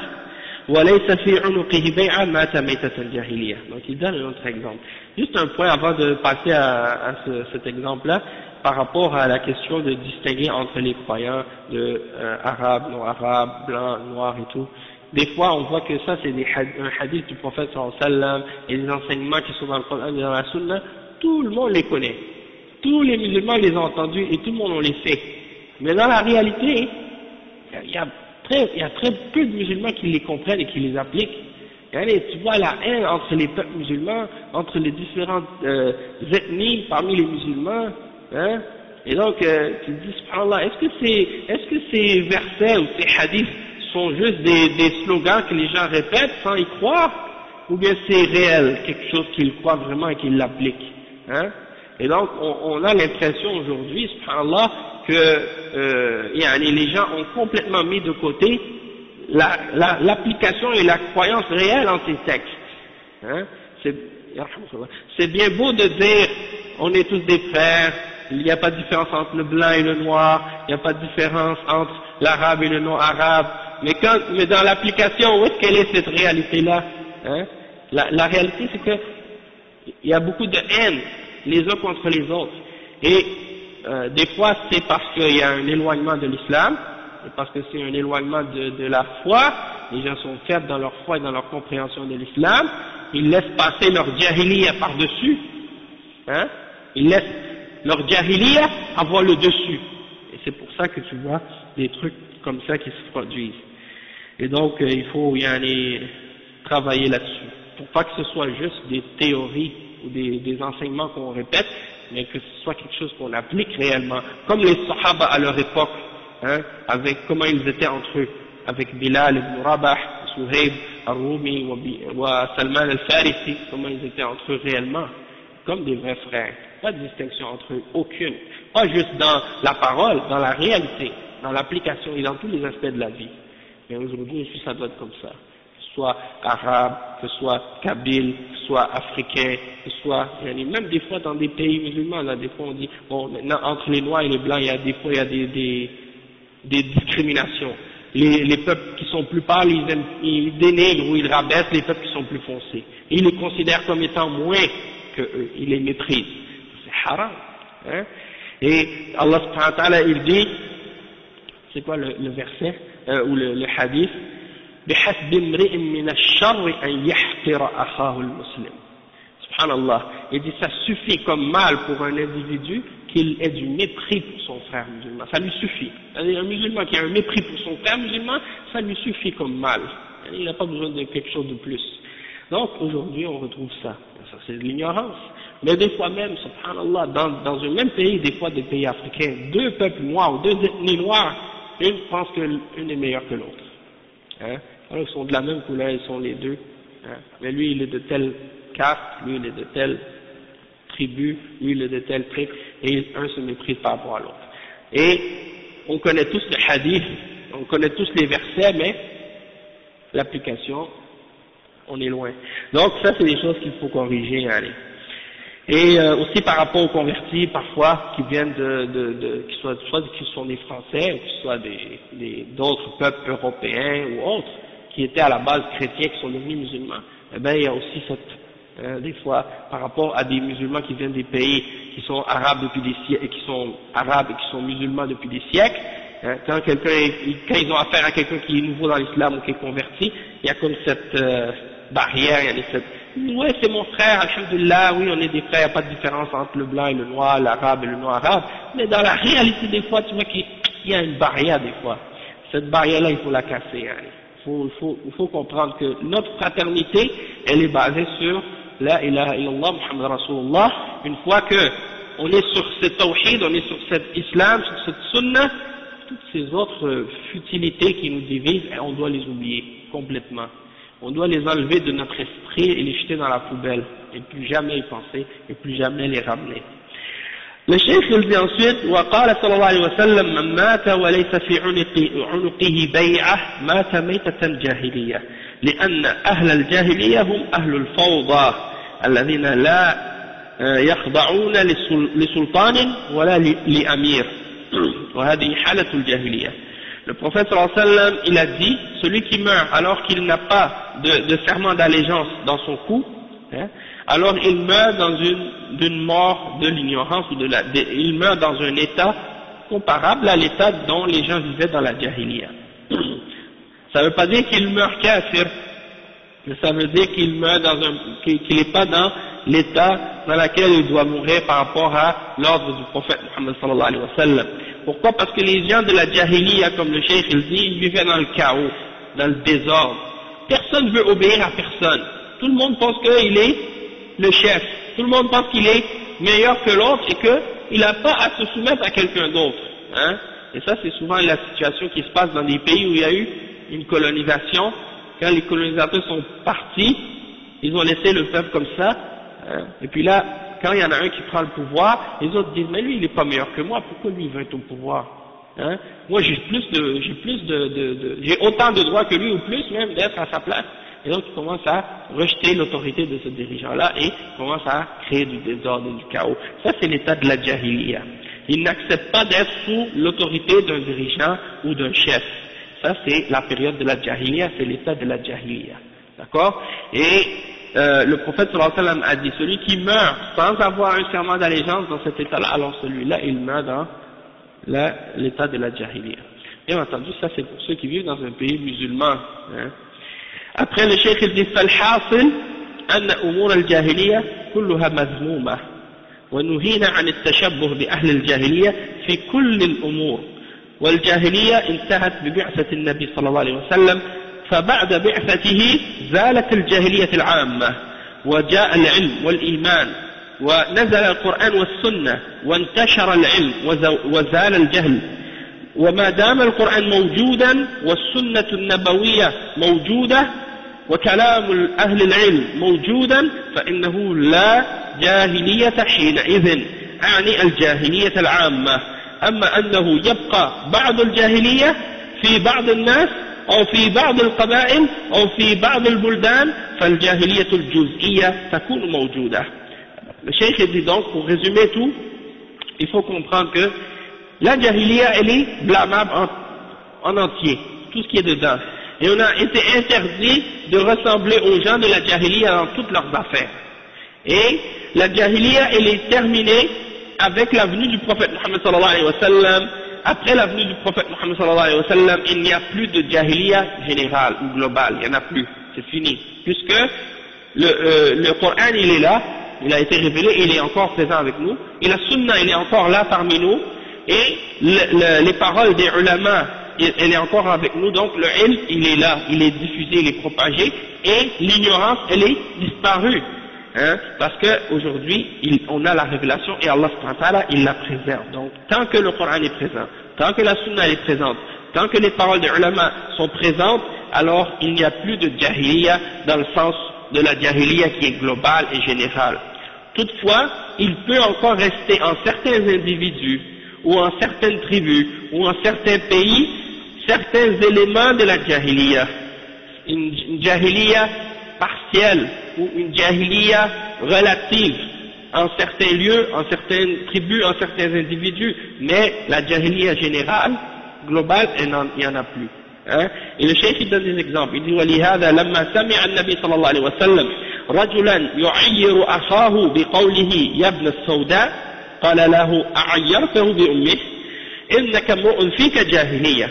وليس في عنقه بيعة مات ميتة الجاهلية. Donc il donne un autre exemple. Juste un point avant de passer à cet exemple-là, par rapport à la question de distinguer entre les croyants de arabes, non arabes, blancs, noirs et tout. Des fois on voit que ça c'est un hadith du prophète sallallahu alayhi wa sallam et des enseignements qui sont dans le Coran et dans la Sunna, tout le monde les connaît. Tous les musulmans les ont entendus et tout le monde on les sait. Mais dans la réalité, il y a très peu de musulmans qui les comprennent et qui les appliquent. Et tu vois la haine entre les peuples musulmans, entre les différentes ethnies parmi les musulmans, hein. Et donc tu te dis subhanallah, est-ce que ces versets ou ces hadiths sont juste des slogans que les gens répètent sans y croire, ou bien c'est réel, quelque chose qu'ils croient vraiment et qu'ils l'appliquent, hein. Et donc, on a l'impression aujourd'hui, subhanallah, que les gens ont complètement mis de côté l'application et la croyance réelle en ces textes. Hein? C'est bien beau de dire, on est tous des frères, il n'y a pas de différence entre le blanc et le noir, il n'y a pas de différence entre l'arabe et le non-arabe, mais dans l'application, où est-ce qu'elle est cette réalité-là, hein? La réalité, c'est que il y a beaucoup de haine les uns contre les autres, et des fois c'est parce qu'il y a un éloignement de l'islam, et parce que c'est un éloignement de la foi, les gens sont faibles dans leur foi et dans leur compréhension de l'islam, ils laissent passer leur jahiliya par-dessus, hein, ils laissent leur jahiliya avoir le dessus, et c'est pour ça que tu vois des trucs comme ça qui se produisent. Et donc il faut travailler là-dessus, pour pas que ce soit juste des théories ou des enseignements qu'on répète, mais que ce soit quelque chose qu'on applique réellement, comme les Sahaba à leur époque, hein, avec comment ils étaient entre eux, avec Bilal ibn Rabah, Suhaib al-Rumi ou Salman al-Farisi, comment ils étaient entre eux réellement, comme des vrais frères, pas de distinction entre eux, aucune, pas juste dans la parole, dans la réalité, dans l'application et dans tous les aspects de la vie. Mais aujourd'hui, ça doit être comme ça. Soit arabe, que ce soit kabyle, que ce soit africain, que ce soit, même des fois dans des pays musulmans, là, des fois on dit, bon, maintenant, entre les noirs et les blancs, des fois il y a des discriminations. Les peuples qui sont plus pâles, ils dénigrent ou ils rabaissent les peuples qui sont plus foncés. Ils les considèrent comme étant moins que eux, ils les méprisent. C'est haram, hein. Et Allah subhanahu wa ta'ala, il dit, c'est quoi le verset, ou le hadith, بحسب امرئ من الشر أن يحقر أخاه المسلم. Subhanallah, il dit ça suffit comme mal pour un individu qu'il ait du mépris pour son frère musulman, ça lui suffit. C'est-à-dire un musulman qui a un mépris pour son frère musulman, ça lui suffit comme mal, il n'a pas besoin de quelque chose de plus. Donc aujourd'hui on retrouve ça, ça c'est de l'ignorance. Mais des fois même, subhanallah, dans un même pays, des fois des pays africains, deux peuples noirs, deux ethnies noires, une pense que l'une est meilleure que l'autre. Hein? Alors ils sont de la même couleur, ils sont les deux, hein? Mais lui il est de telle caste, lui il est de telle tribu, lui il est de tel truc, et un se méprise par rapport à l'autre. Et on connaît tous les hadiths, on connaît tous les versets, mais l'application, on est loin. Donc ça c'est des choses qu'il faut corriger, allez. Et aussi par rapport aux convertis, parfois, qui viennent qui sont des Français, ou qui soient d'autres peuples européens ou autres, qui étaient à la base chrétiens, qui sont devenus musulmans. Eh bien, il y a aussi des fois, par rapport à des musulmans qui viennent des pays qui sont arabes depuis des siècles, et qui sont arabes et qui sont musulmans depuis des siècles, hein, quand ils ont affaire à quelqu'un qui est nouveau dans l'islam ou qui est converti, il y a comme cette barrière, il y a ouais, c'est mon frère, alhamdulillah, oui, on est des frères, il n'y a pas de différence entre le blanc et le noir, l'arabe et le noir arabe, mais dans la réalité des fois, tu vois qu'il y a une barrière des fois. Cette barrière-là, il faut la casser, hein. Il faut comprendre que notre fraternité, elle est basée sur la ilaha illallah, Muhammad Rasulullah. Une fois que on est sur cet tawhid, on est sur cet islam, sur cette sunnah, toutes ces autres futilités qui nous divisent, on doit les oublier complètement. On doit les enlever de notre esprit et les jeter dans la poubelle, et plus jamais y penser, et plus jamais les ramener. Le cheikh il dit ensuite, وقال صلى الله عليه وسلم من مات وليس في عنقه بيعة مات ميتة جاهلية لأن أهل الجاهلية هم أهل الفوضى الذين لا يخضعون لسلطان ولا لأمير وهذه حالة الجاهلية. Le prophète sallallahu alayhi wa sallam, il a dit, celui qui meurt alors qu'il n'a pas de serment d'allégeance dans son cou, hein, alors il meurt dans d'une mort de l'ignorance, il meurt dans un état comparable à l'état dont les gens vivaient dans la jahiliya. Ça ne veut pas dire qu'il meurt kafir, mais ça veut dire qu'il meurt qu'il n'est pas dans l'état dans lequel il doit mourir par rapport à l'ordre du prophète Muhammad sallallahu alayhi wa sallam. Pourquoi? Parce que les gens de la jahiliya, comme le cheikh il dit, ils vivaient dans le chaos, dans le désordre. Personne ne veut obéir à personne. Tout le monde pense qu'il est le chef. Tout le monde pense qu'il est meilleur que l'autre et qu'il n'a pas à se soumettre à quelqu'un d'autre. Hein? Et ça, c'est souvent la situation qui se passe dans des pays où il y a eu une colonisation. Quand les colonisateurs sont partis, ils ont laissé le peuple comme ça. Hein? Et puis là, quand il y en a un qui prend le pouvoir, les autres disent, mais lui, il n'est pas meilleur que moi, pourquoi lui, il veut être au pouvoir? Hein? Moi, j'ai autant de droits que lui, ou plus même, d'être à sa place. Et donc, ils commencent à rejeter l'autorité de ce dirigeant-là et commencent à créer du désordre et du chaos. Ça, c'est l'état de la jahiliya. Ils n'acceptent pas d'être sous l'autorité d'un dirigeant ou d'un chef. Ça, c'est la période de la jahiliya, c'est l'état de la jahiliya. D'accord? Et le prophète sallallahu alayhi wa sallam a dit, celui qui meurt sans avoir un serment d'allégeance dans cet état-là, alors celui-là, il meurt dans l'état de la jahiliya. Bien entendu, ça c'est pour ceux qui vivent dans un pays musulman. Hein. Après le cheikh il dit, فالحاصل أن أمور الجاهلية كلها مذمومة ونهينا عن التشبه بأهل الجاهلية في كل الأمور والجاهلية انتهت ببعثة النبي صلى الله عليه وسلم فبعد بعثته زالت الجاهلية العامة وجاء العلم والإيمان ونزل القرآن والسنة وانتشر العلم وزال الجهل وما دام القرآن موجودا والسنة النبوية موجودة وكلام أهل العلم موجودا فإنه لا جاهلية حينئذ أعني الجاهلية العامة أما أنه يبقى بعض الجاهلية في بعض الناس أو في بعض القبائل أو في بعض البلدان فالجاهلية الجزئية تكون موجودة. Le cheikh dit donc, pour résumer tout, il faut comprendre que la jahiliya, elle est blâmable en entier, tout ce qui est dedans. Et on a été interdit de ressembler aux gens de la jahiliya dans toutes leurs affaires. Et la jahiliya, elle est terminée avec la venue du prophète Muhammad sallallahu alayhi wa sallam. Après la venue du prophète Muhammad sallallahu alayhi wa sallam, il n'y a plus de jahiliya générale ou globale, il n'y en a plus, c'est fini. Puisque le Coran, il est là, il a été révélé, il est encore présent avec nous, et la sunna, il est encore là parmi nous, et les paroles des ulama, elle est encore avec nous, donc le ilm, il est là, il est diffusé, il est propagé, et l'ignorance, elle est disparue. Hein, parce qu'aujourd'hui, on a la révélation et Allah subhanahu wa ta'ala, il la préserve. Donc, tant que le Coran est présent, tant que la sunna est présente, tant que les paroles des ulama sont présentes, alors il n'y a plus de jahiliya dans le sens de la jahiliya qui est globale et générale. Toutefois, il peut encore rester en certains individus, ou en certaines tribus, ou en certains pays, certains éléments de la jahiliya. Une jahiliya partielle, ou une jahiliya relative, en certains lieux, en certaines tribus, en certains individus, mais la jahiliya générale, globale, il n'y en a plus. Hein? Et le cheikh il donne des exemples. Il dit وَلِهَذَا لَمَّا سَمِعَ النَّبِي صلى الله عليه وسلم رَجُلًا يُعَيِّرُ أَخَاهُ بِقَوْلِهِ يَا ابْنَ السَّوْدَاءِ قال له أعيرته بأمه إنك امرؤ فيك جاهلية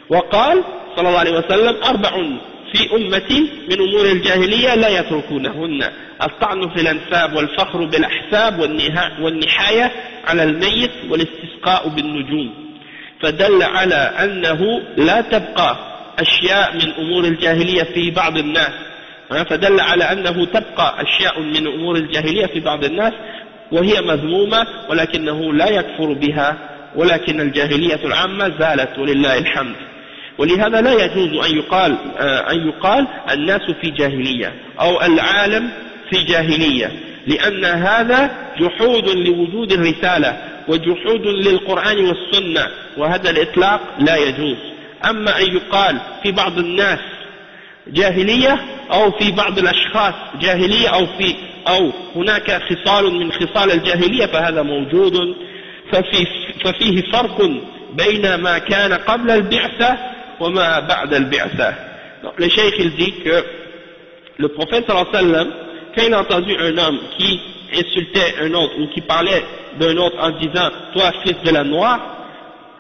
وقال صلى الله عليه وسلم 4 في أمتي من أمور الجاهلية لا يتركونهن الطعن في الأنساب والفخر بالأحساب والنحاية على الميت والاستسقاء بالنجوم فدل على أنه لا تبقى أشياء من أمور الجاهلية في بعض الناس فدل على أنه تبقى أشياء من أمور الجاهلية في بعض الناس وهي مذمومة ولكنه لا يكفر بها ولكن الجاهلية العامة زالت ولله الحمد ولهذا لا يجوز أن يقال الناس في جاهلية أو العالم في جاهلية لأن هذا جحود لوجود الرسالة وجحود للقرآن والسنة وهذا الإطلاق لا يجوز أما أن يقال في بعض الناس جاهلية أو في بعض الأشخاص جاهلية أو هناك خصال من خصال الجاهلية فهذا موجود ففيه فرق بين ما كان قبل البعثة وما بعد البعثة. Le cheikh il dit que le prophète sallallahu alayhi wa sallam, quand il a entendu un homme qui insultait un autre ou qui parlait d'un autre en disant toi fils de la noire,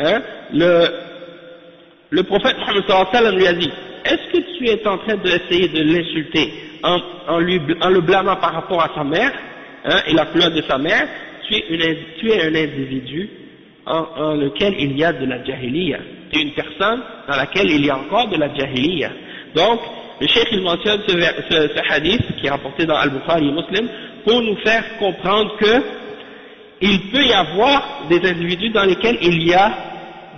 hein, le prophète Muhammad sallallahu alayhi wa sallam lui a dit est-ce que tu es en train d'essayer de l'insulter en le blâmant par rapport à sa mère, hein, et la couleur de sa mère? Tu es un individu en lequel il y a de la jahiliya. Tu es une personne dans laquelle il y a encore de la jahiliya. Donc, le cheikh il mentionne ce hadith qui est rapporté dans Al-Bukhari et Muslim pour nous faire comprendre que il peut y avoir des individus dans lesquels il y a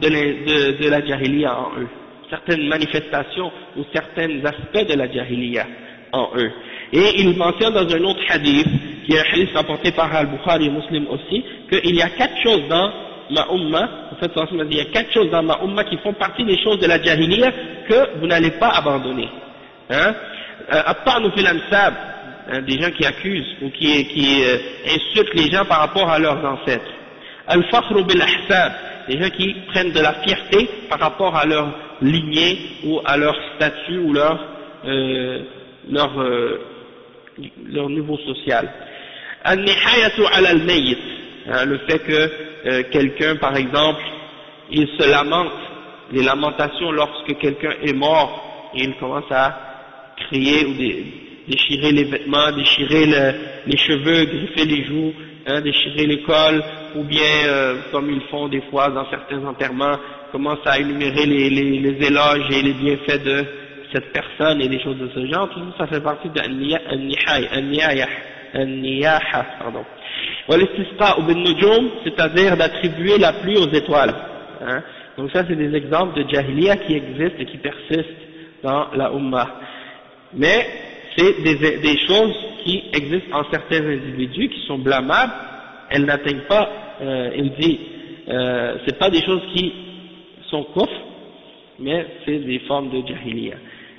de la jahiliya en eux. Certaines manifestations ou certains aspects de la jahiliya en eux. Et il mentionne dans un autre hadith, qui est un hadith rapporté par Al-Bukhari et Muslim aussi, qu'il y a 4 choses dans ma umma, en fait, il y a 4 choses dans ma umma qui font partie des choses de la jahiliya que vous n'allez pas abandonner. Hein? At-ta'nu fil ansab, des gens qui accusent ou qui insultent les gens par rapport à leurs ancêtres. Al-fakhru bil ahsab, des gens qui prennent de la fierté par rapport à leur lignée ou à leur statut ou leur niveau social. An-nihayatu ala al-mayyit, le fait que quelqu'un, par exemple, il se lamente, les lamentations lorsque quelqu'un est mort, et il commence à crier ou déchirer les vêtements, déchirer les cheveux, griffer les joues, hein, déchirer les cols, ou bien, comme ils font des fois dans certains enterrements, commence à énumérer les éloges et les bienfaits de cette personne et des choses de ce genre. Tout ça fait partie de An-Niyaha, pardon. Wal-istisqa bin-nujum, c'est-à-dire d'attribuer la pluie aux étoiles. Hein. Donc ça c'est des exemples de jahiliya qui existent et qui persistent dans la Ummah. Mais c'est des choses qui existent en certains individus qui sont blâmables. Elles n'atteignent pas, il dit, c'est pas des choses qui sont kufr, mais c'est des formes de jahiliya.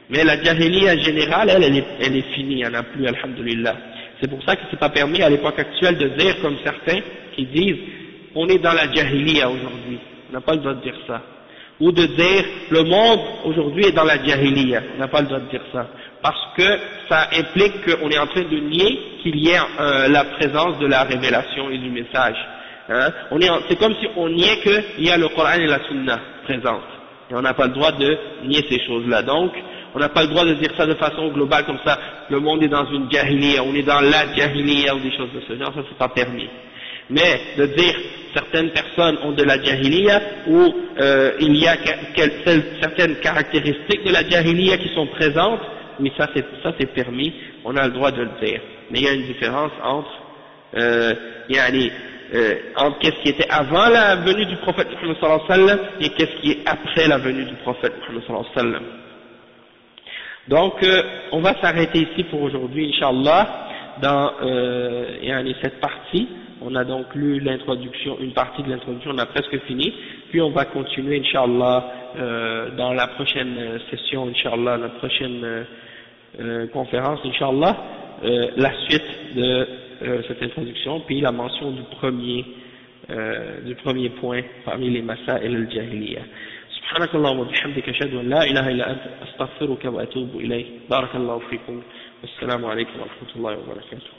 Mais la jahiliya générale, elle est finie, il n'y en a plus, alhamdulillah. C'est pour ça que c'est pas permis à l'époque actuelle de dire, comme certains qui disent, on est dans la jahiliya aujourd'hui. On n'a pas le droit de dire ça. Ou de dire, le monde aujourd'hui est dans la jahiliya. On n'a pas le droit de dire ça. Parce que ça implique qu'on est en train de nier qu'il y ait la présence de la révélation et du message. Hein? C'est comme si on niait qu'il y a le Coran et la Sunna présentes. Et on n'a pas le droit de nier ces choses-là. Donc, on n'a pas le droit de dire ça de façon globale comme ça. Le monde est dans une jahiliya, on est dans la jahiliya ou des choses de ce genre, ça c'est pas permis. Mais de dire certaines personnes ont de la jahiliya ou il y a certaines caractéristiques de la jahiliya qui sont présentes, mais ça c'est permis, on a le droit de le dire. Mais il y a une différence entre entre qu'est-ce qui était avant la venue du prophète Muhammad sallallahu alayhi wa sallam et qu'est-ce qui est après la venue du prophète Muhammad sallallahu alayhi wa sallam. Donc on va s'arrêter ici pour aujourd'hui, Inch'Allah. dans cette partie. On a donc lu l'introduction, une partie de l'introduction, on a presque fini, puis on va continuer, Inch'Allah, dans la prochaine session, Inch'Allah, la prochaine conférence, Inch'Allah, la suite de cette introduction, puis la mention du premier point parmi les Masail al-Jahiliya. سبحانك اللهم وبحمدك أشهد أن لا إله إلا أنت أستغفرك وأتوب إليك بارك الله فيكم والسلام عليكم ورحمة الله وبركاته.